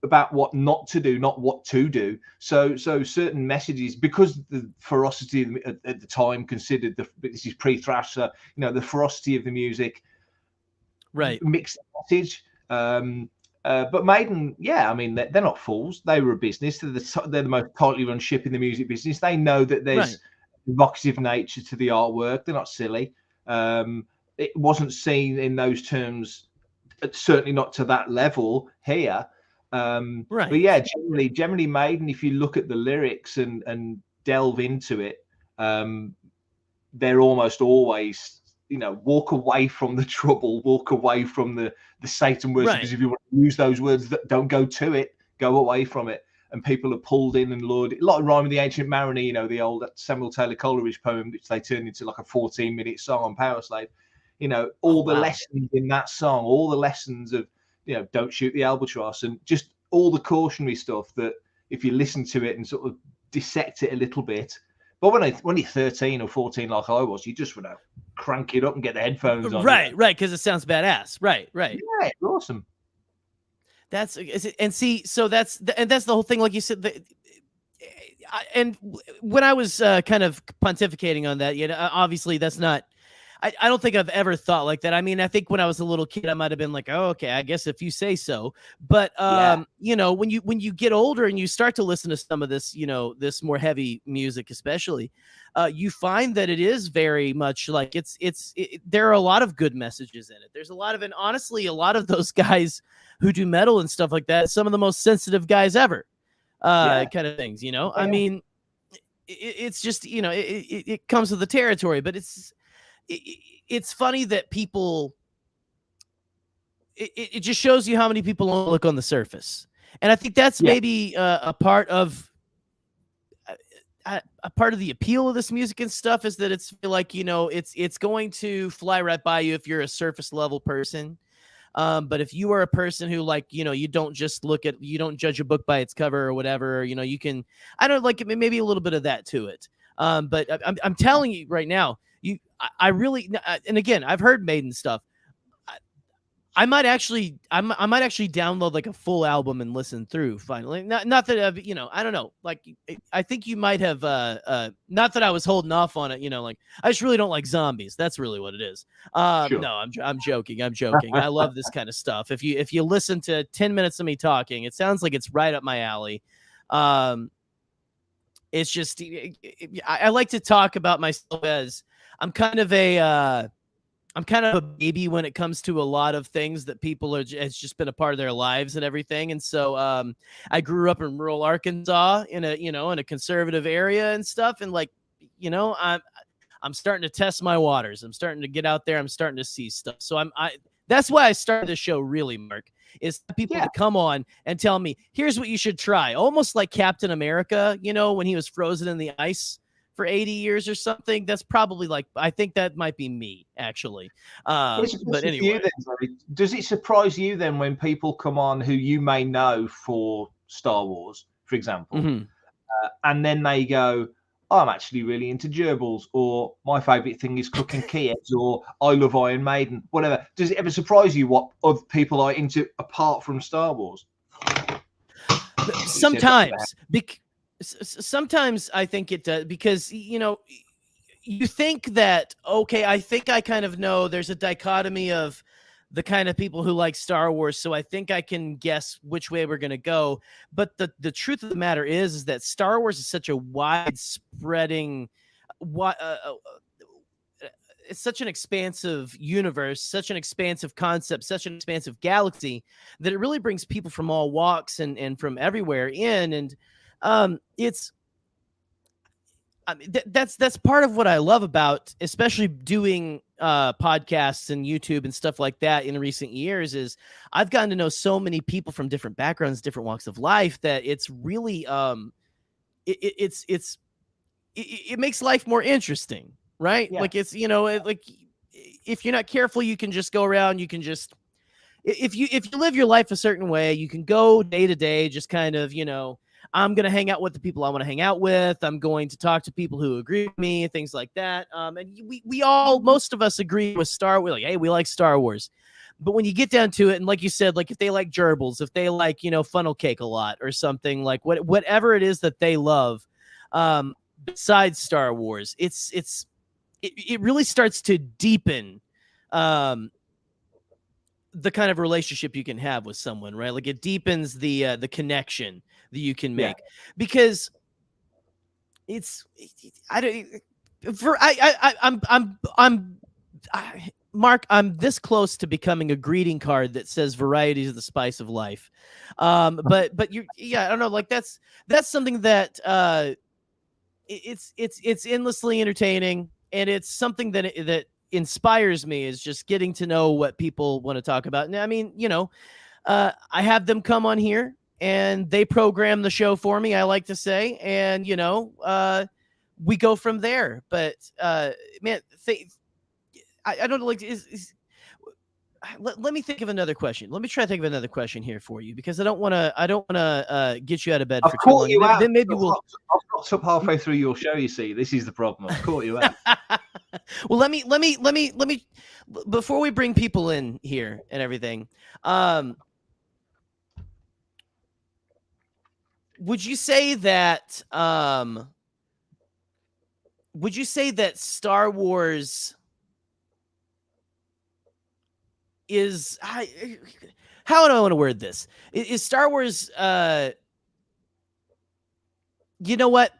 about what not to do, not what to do. So certain messages, because the ferocity at the time considered this is pre-thrash, so, the ferocity of the music, mixed message. But Maiden, they're not fools. They were a business. They're the most tightly run ship in the music business. They know that there's evocative nature to the artwork. They're not silly. It wasn't seen in those terms, certainly not to that level here. But yeah, generally Maiden, if you look at the lyrics and delve into it, they're almost always, walk away from the trouble, walk away from the Satan worship. Because if you want to use those words, that don't go to it, go away from it. And people are pulled in and lured. A lot of Rime of the Ancient Mariner, the old Samuel Taylor Coleridge poem, which they turned into like a 14-minute song on Power Slave. All the lessons in that song, all the lessons of, don't shoot the albatross, and just all the cautionary stuff that if you listen to it and sort of dissect it a little bit. But when you're 13 or 14 like I was, you just want to crank it up and get the headphones on. Right, because it sounds badass. Right. Yeah, it's awesome. That's the whole thing, like you said. And when I was kind of pontificating on that, obviously that's not. I don't think I've ever thought like that. I mean, I think when I was a little kid, I might have been like, oh, okay, I guess if you say so. But you know, when you get older and you start to listen to some of this, you know, this more heavy music, especially, you find that it is very much like there are a lot of good messages in it. There's a lot of, and honestly, a lot of those guys who do metal and stuff like that, some of the most sensitive guys ever, kind of things, you know. I mean, it's just, you know, it comes with the territory, but it's funny that people, it just shows you how many people only look on the surface. And I think that's maybe a part of the appeal of this music and stuff, is that it's like, you know, it's going to fly right by you if you're a surface level person. But if you are a person who, like, you know, you don't judge a book by its cover or whatever, or, you know, you can, I don't like, maybe a little bit of that to it. But I'm telling you right now, I really, and again, I've heard Maiden stuff. I might actually download like a full album and listen through finally. Not that I've, you know, I don't know. Like, I think you might have, not that I was holding off on it, you know, like, I just really don't like zombies. That's really what it is. Sure. No, I'm joking. I love this kind of stuff. If you listen to 10 minutes of me talking, it sounds like it's right up my alley. It's just, I like to talk about myself as I'm kind of a baby when it comes to a lot of things that people it's just been a part of their lives and everything. And so I grew up in rural Arkansas in a conservative area and stuff. And, like, you know, I'm starting to test my waters. I'm starting to get out there. I'm starting to see stuff. So that's why I started this show, really, Mark, is people to come on and tell me, here's what you should try. Almost like Captain America, you know, when he was frozen in the ice for 80 years or something. That's probably, like, I think that might be me, actually. But anyway, does it surprise you then when people come on who you may know for Star Wars, for example, and then they go, oh, I'm actually really into gerbils, or my favorite thing is cooking Kievs, or I love Iron Maiden, whatever. Does it ever surprise you what other people are into apart from Star Wars? Sometimes, sometimes I think it does, because, you know, you think that, okay, I think I kind of know there's a dichotomy of the kind of people who like Star Wars, so I think I can guess which way we're going to go. But the truth of the matter is that Star Wars is such a wide-spreading, it's such an expansive universe, such an expansive concept, such an expansive galaxy, that it really brings people from all walks and from everywhere in. And that's part of what I love about, especially doing podcasts and YouTube and stuff like that in recent years, is I've gotten to know so many people from different backgrounds, different walks of life, that it's really it makes life more interesting, right? Like, it's, you know, like, if you're not careful, you can just go around, you can just, if you live your life a certain way, you can go day to day, just kind of, you know, I'm going to hang out with the people I want to hang out with. I'm going to talk to people who agree with me, things like that. And most of us agree with Star Wars. Like, hey, we like Star Wars. But when you get down to it, and like you said, like, if they like gerbils, if they like, you know, funnel cake a lot or something, like whatever it is that they love, besides Star Wars, it really starts to deepen the kind of relationship you can have with someone, right? Like, it deepens the connection that you can make, because Mark, I'm this close to becoming a greeting card that says variety is the spice of life. But I don't know, like, that's something that it's endlessly entertaining, and it's something that inspires me, is just getting to know what people want to talk about. And I mean, you know, I have them come on here and they program the show for me, I like to say, and, you know, we go from there. But man, I don't know, like, let me think of another question. Let me try to think of another question here for you, because I don't want to get you out of bed for too long. Then maybe I've got up halfway through your show. You see, this is the problem. I've caught you out. Well, let me before we bring people in here and everything. Would you say that Star Wars how do I want to word this? Is Star Wars? You know what?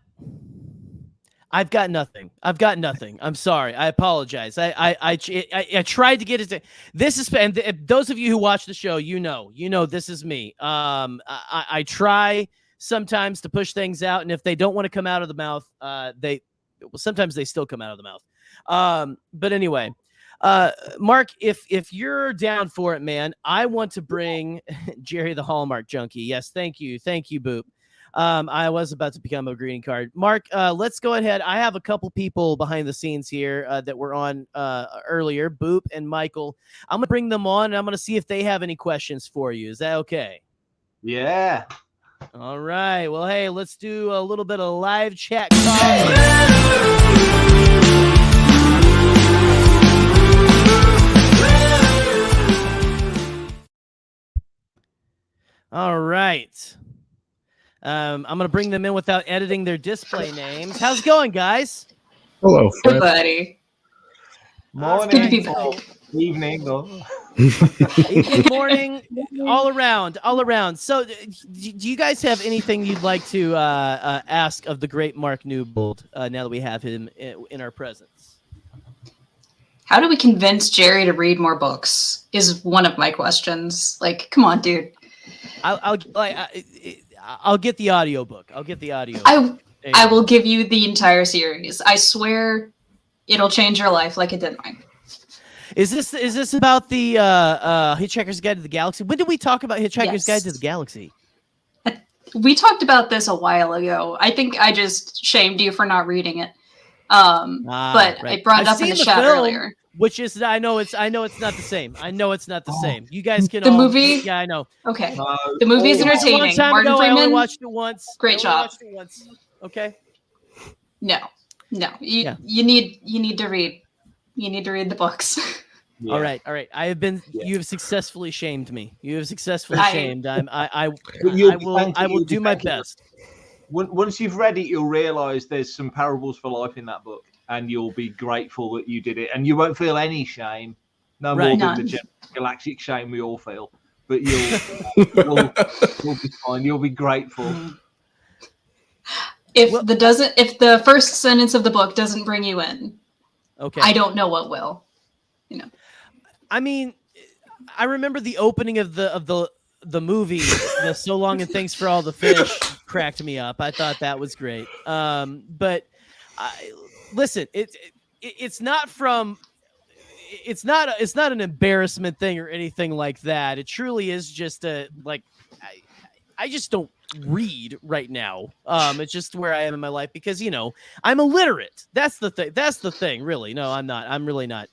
I've got nothing. I'm sorry. I apologize. I tried to get it to this is, and those of you who watch the show, you know this is me. I try sometimes to push things out, and if they don't want to come out of the mouth, sometimes they still come out of the mouth. But anyway, Mark, if you're down for it, man, I want to bring Jerry the Hallmark Junkie. Yes, thank you, Boop. I was about to become a greeting card. Mark, let's go ahead. I have a couple people behind the scenes here that were on earlier, Boop and Michael. I'm going to bring them on, and I'm going to see if they have any questions for you. Is that okay? Yeah. All right. Well, hey, let's do a little bit of live chat. All right. I'm going to bring them in without editing their display names. How's it going, guys? Hello, Hey, Fred. buddy. Morning. Good to be back. Evening. Good morning, all around. So, do you guys have anything you'd like to ask of the great Mark Newbold now that we have him in our presence? How do we convince Jerry to read more books? Is one of my questions. Like, come on, dude. I'll get the audiobook. I'll get the audio. I will give you the entire series. I swear, it'll change your life like it did mine. Is this about the Hitchhiker's Guide to the Galaxy? When did we talk about Hitchhiker's Guide to the Galaxy? We talked about this a while ago. I think I just shamed you for not reading it. But right. I brought it up in the chat earlier. Which is I know it's not the same. You guys can the movie. Yeah, I know. Okay. The movie is entertaining. A long time Martin ago, Freeman. I only watched it once. Great job. Watched it once. Okay. No. You need to read. You need to read the books. Yeah. All right. You have successfully shamed me. Shamed. I will do my best. Once you've read it, you'll realize there's some parables for life in that book, and you'll be grateful that you did it, and you won't feel any shame, more than the galactic shame we all feel. But you'll be fine. You'll be grateful. If the first sentence of the book doesn't bring you in, okay, I don't know what will. I mean, I remember the opening of the movie, the So Long and Thanks for All the Fish, cracked me up. I thought that was great. But listen, it's not an embarrassment thing or anything like that. It truly is just I just don't read right now. It's just where I am in my life because I'm illiterate. That's the thing. Really. No, I'm not. I'm really not.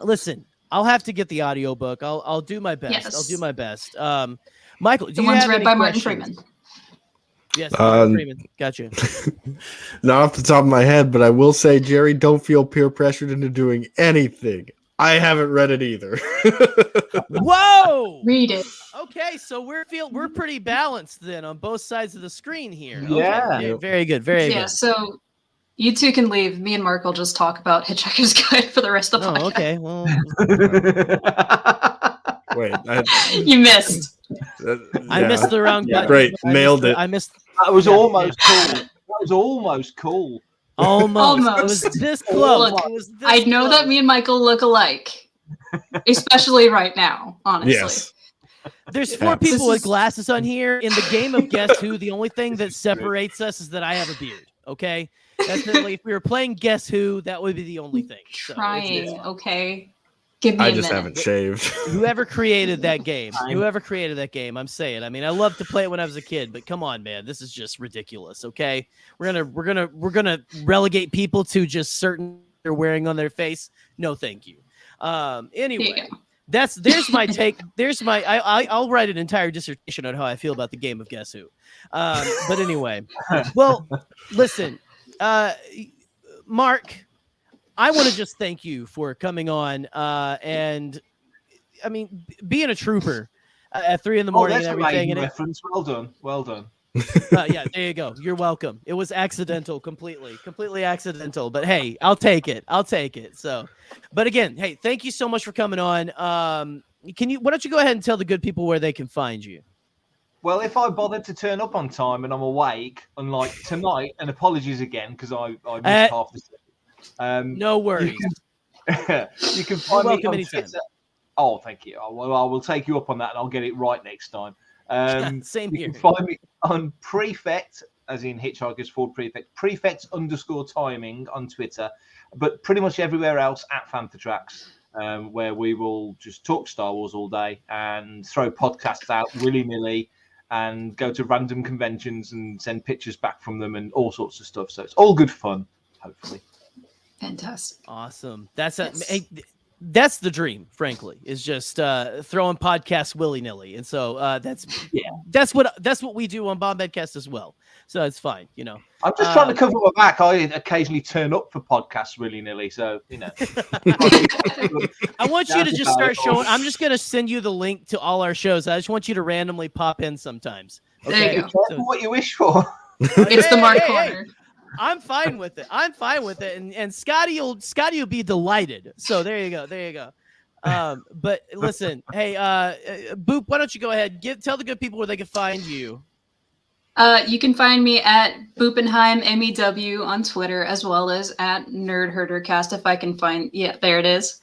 Listen, I'll have to get the audiobook. I'll do my best. Yes. I'll do my best. Michael, do the you one's have read any by questions? Martin Freeman. Yes, Martin Freeman. Gotcha. Not off the top of my head, but I will say, Jerry, don't feel peer pressured into doing anything. I haven't read it either. Whoa! Read it. Okay, so we're pretty balanced then on both sides of the screen here. Yeah. Okay, very good. Very Yeah, good. so you two can leave. Me and Mark will just talk about Hitchhiker's Guide for the rest of the podcast. Okay. Well, Wait, You missed. I missed the wrong button. Great, nailed it. I missed. That was almost cool. Almost. It was this close. Look, It was this I know close. that me and Michael look alike, especially right now, honestly. Yes. There's four people with glasses on here. In the game of Guess Who, the only thing that separates us is that I have a beard. Okay? That's if we were playing Guess Who, that would be the only thing. So Trying, okay? Give me I a just minute. haven't shaved. whoever created that game, I'm saying. I mean, I loved to play it when I was a kid, but come on, man, this is just ridiculous. Okay, we're gonna relegate people to just certain they're wearing on their face. No, thank you. Anyway, there's my take. I'll write an entire dissertation on how I feel about the game of Guess Who. But anyway, well, listen, Mark, I want to just thank you for coming on, and I mean, being a trooper at 3 a.m. and That's everything. a reference. Well done. Yeah, there you go. You're welcome. It was accidental, completely accidental. But hey, I'll take it. So, but again, hey, thank you so much for coming on. Why don't you go ahead and tell the good people where they can find you? Well, if I bothered to turn up on time and I'm awake, unlike tonight, and apologies again because I missed half the second. No worries. You can find me on anytime. Twitter. Oh, thank you. I will take you up on that, and I'll get it right next time. Same here. You can find me on Prefect, as in Hitchhiker's Ford Prefect, Prefect_timing on Twitter, but pretty much everywhere else at Fantha Tracks, where we will just talk Star Wars all day and throw podcasts out willy-nilly and go to random conventions and send pictures back from them and all sorts of stuff. So it's all good fun, hopefully. Fantastic. Awesome. That's the dream, frankly, is just throwing podcasts willy-nilly. And so that's what we do on Bombadcast as well. So it's fine, you know. I'm just trying to cover my back. I occasionally turn up for podcasts willy-nilly, so you know. I want you to just start showing. I'm just going to send you the link to all our shows. I just want you to randomly pop in sometimes. Okay? There you go. So, what you wish for. It's the Mark Corner. I'm fine with it. And Scotty will be delighted. So there you go. But listen, hey, Boop, why don't you go ahead, tell the good people where they can find you. You can find me at Boopenheim MEW on Twitter, as well as at NerdHerderCast. If I can find, there it is.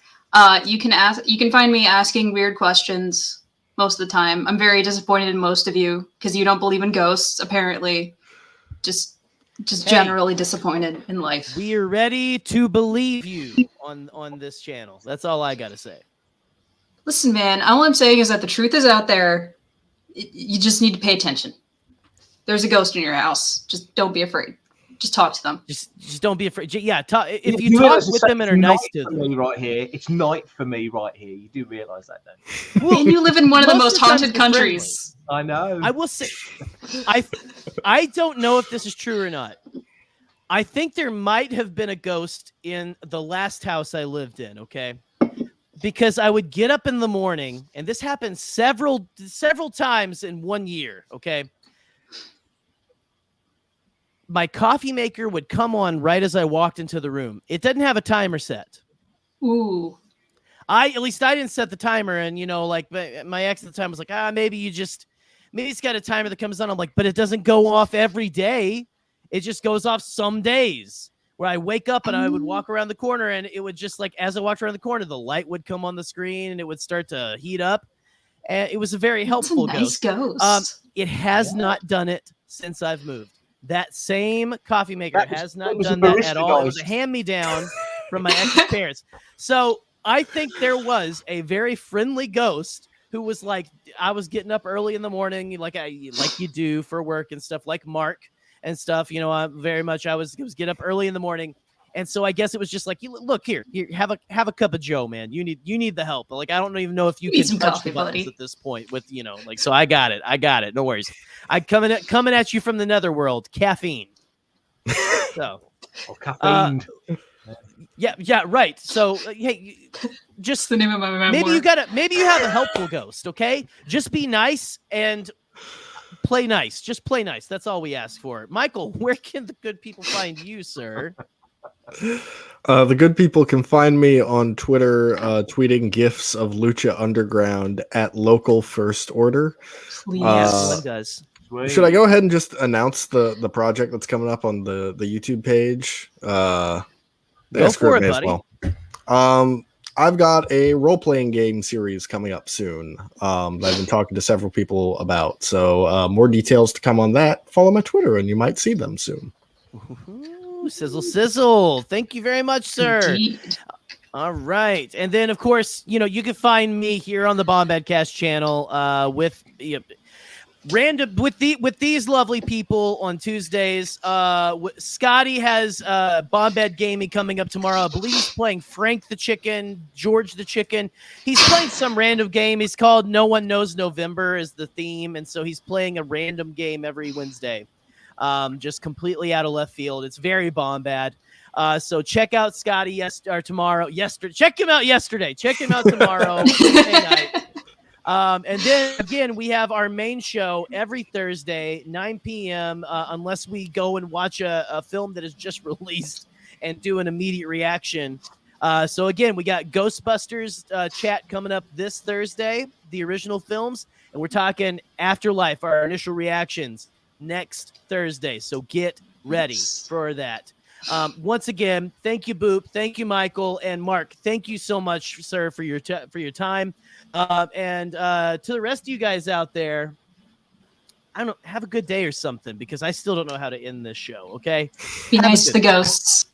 You can find me asking weird questions most of the time. I'm very disappointed in most of you because you don't believe in ghosts, apparently. Just generally disappointed in life. We are ready to believe you on this channel. That's all I got to say. Listen, man, all I'm saying is that the truth is out there. You just need to pay attention. There's a ghost in your house. Just don't be afraid. Just talk to them. Just don't be afraid. Yeah, if you talk with them and are nice to them. Right here, it's night for me right here. You do realize that, don't you? Well, and you live in one of the most haunted countries. I know. I will say, I don't know if this is true or not. I think there might have been a ghost in the last house I lived in. Okay, because I would get up in the morning, and this happened several times in 1 year. Okay. My coffee maker would come on right as I walked into the room. It didn't have a timer set. Ooh. At least I didn't set the timer. And, like my ex at the time was like, maybe it's got a timer that comes on. I'm like, but it doesn't go off every day. It just goes off some days where I wake up and I would walk around the corner and it would just like, as I walked around the corner, the light would come on the screen and it would start to heat up. And it was a very helpful That's a nice ghost. It has not done it since I've moved. That same coffee maker has not done that at all. It was a hand-me-down from my ex's parents. So I think there was a very friendly ghost who was like, I was getting up early in the morning, like you do for work and stuff, like Mark and stuff. I was get up early in the morning. And so I guess it was just like, look here, have a cup of Joe, man. You need the help. But like, I don't even know if you can touch the buttons at this point with, so I got it. No worries. I coming at you from the netherworld, caffeine. So, caffeine. Yeah, right. So, hey, just the name of my memoir. Maybe you have a helpful ghost. Okay, just be nice and play nice. Just play nice. That's all we ask for. Michael, where can the good people find you, sir? The good people can find me on Twitter, tweeting gifs of Lucha Underground at Local First Order. Yes, one does. Should I go ahead and just announce the project that's coming up on the YouTube page? Go for it, buddy. Well. I've got a role-playing game series coming up soon that I've been talking to several people about. So more details to come on that. Follow my Twitter and you might see them soon. Sizzle, sizzle. Thank you very much, sir. Indeed. All right. And then, of course, you can find me here on the Bombadcast channel with these lovely people on Tuesdays. Scotty has Bombad Gaming coming up tomorrow. I believe he's playing Frank the Chicken, George the Chicken. He's playing some random game. He's called No One Knows November is the theme. And so he's playing a random game every Wednesday. Just completely out of left field. It's very Bombad. So check out Scotty tomorrow. Check him out yesterday. Check him out tomorrow. Night. And then again, we have our main show every Thursday, 9 p.m. Unless we go and watch a film that is just released and do an immediate reaction. So again, we got Ghostbusters chat coming up this Thursday, the original films, and we're talking Afterlife, our initial reactions next Thursday. So get ready for that. Once again, thank you, Boop. Thank you, Michael and Mark. Thank you so much, sir, for your time. And to the rest of you guys out there, I don't know, have a good day or something, because I still don't know how to end this show. Okay, Be have nice to the ghosts.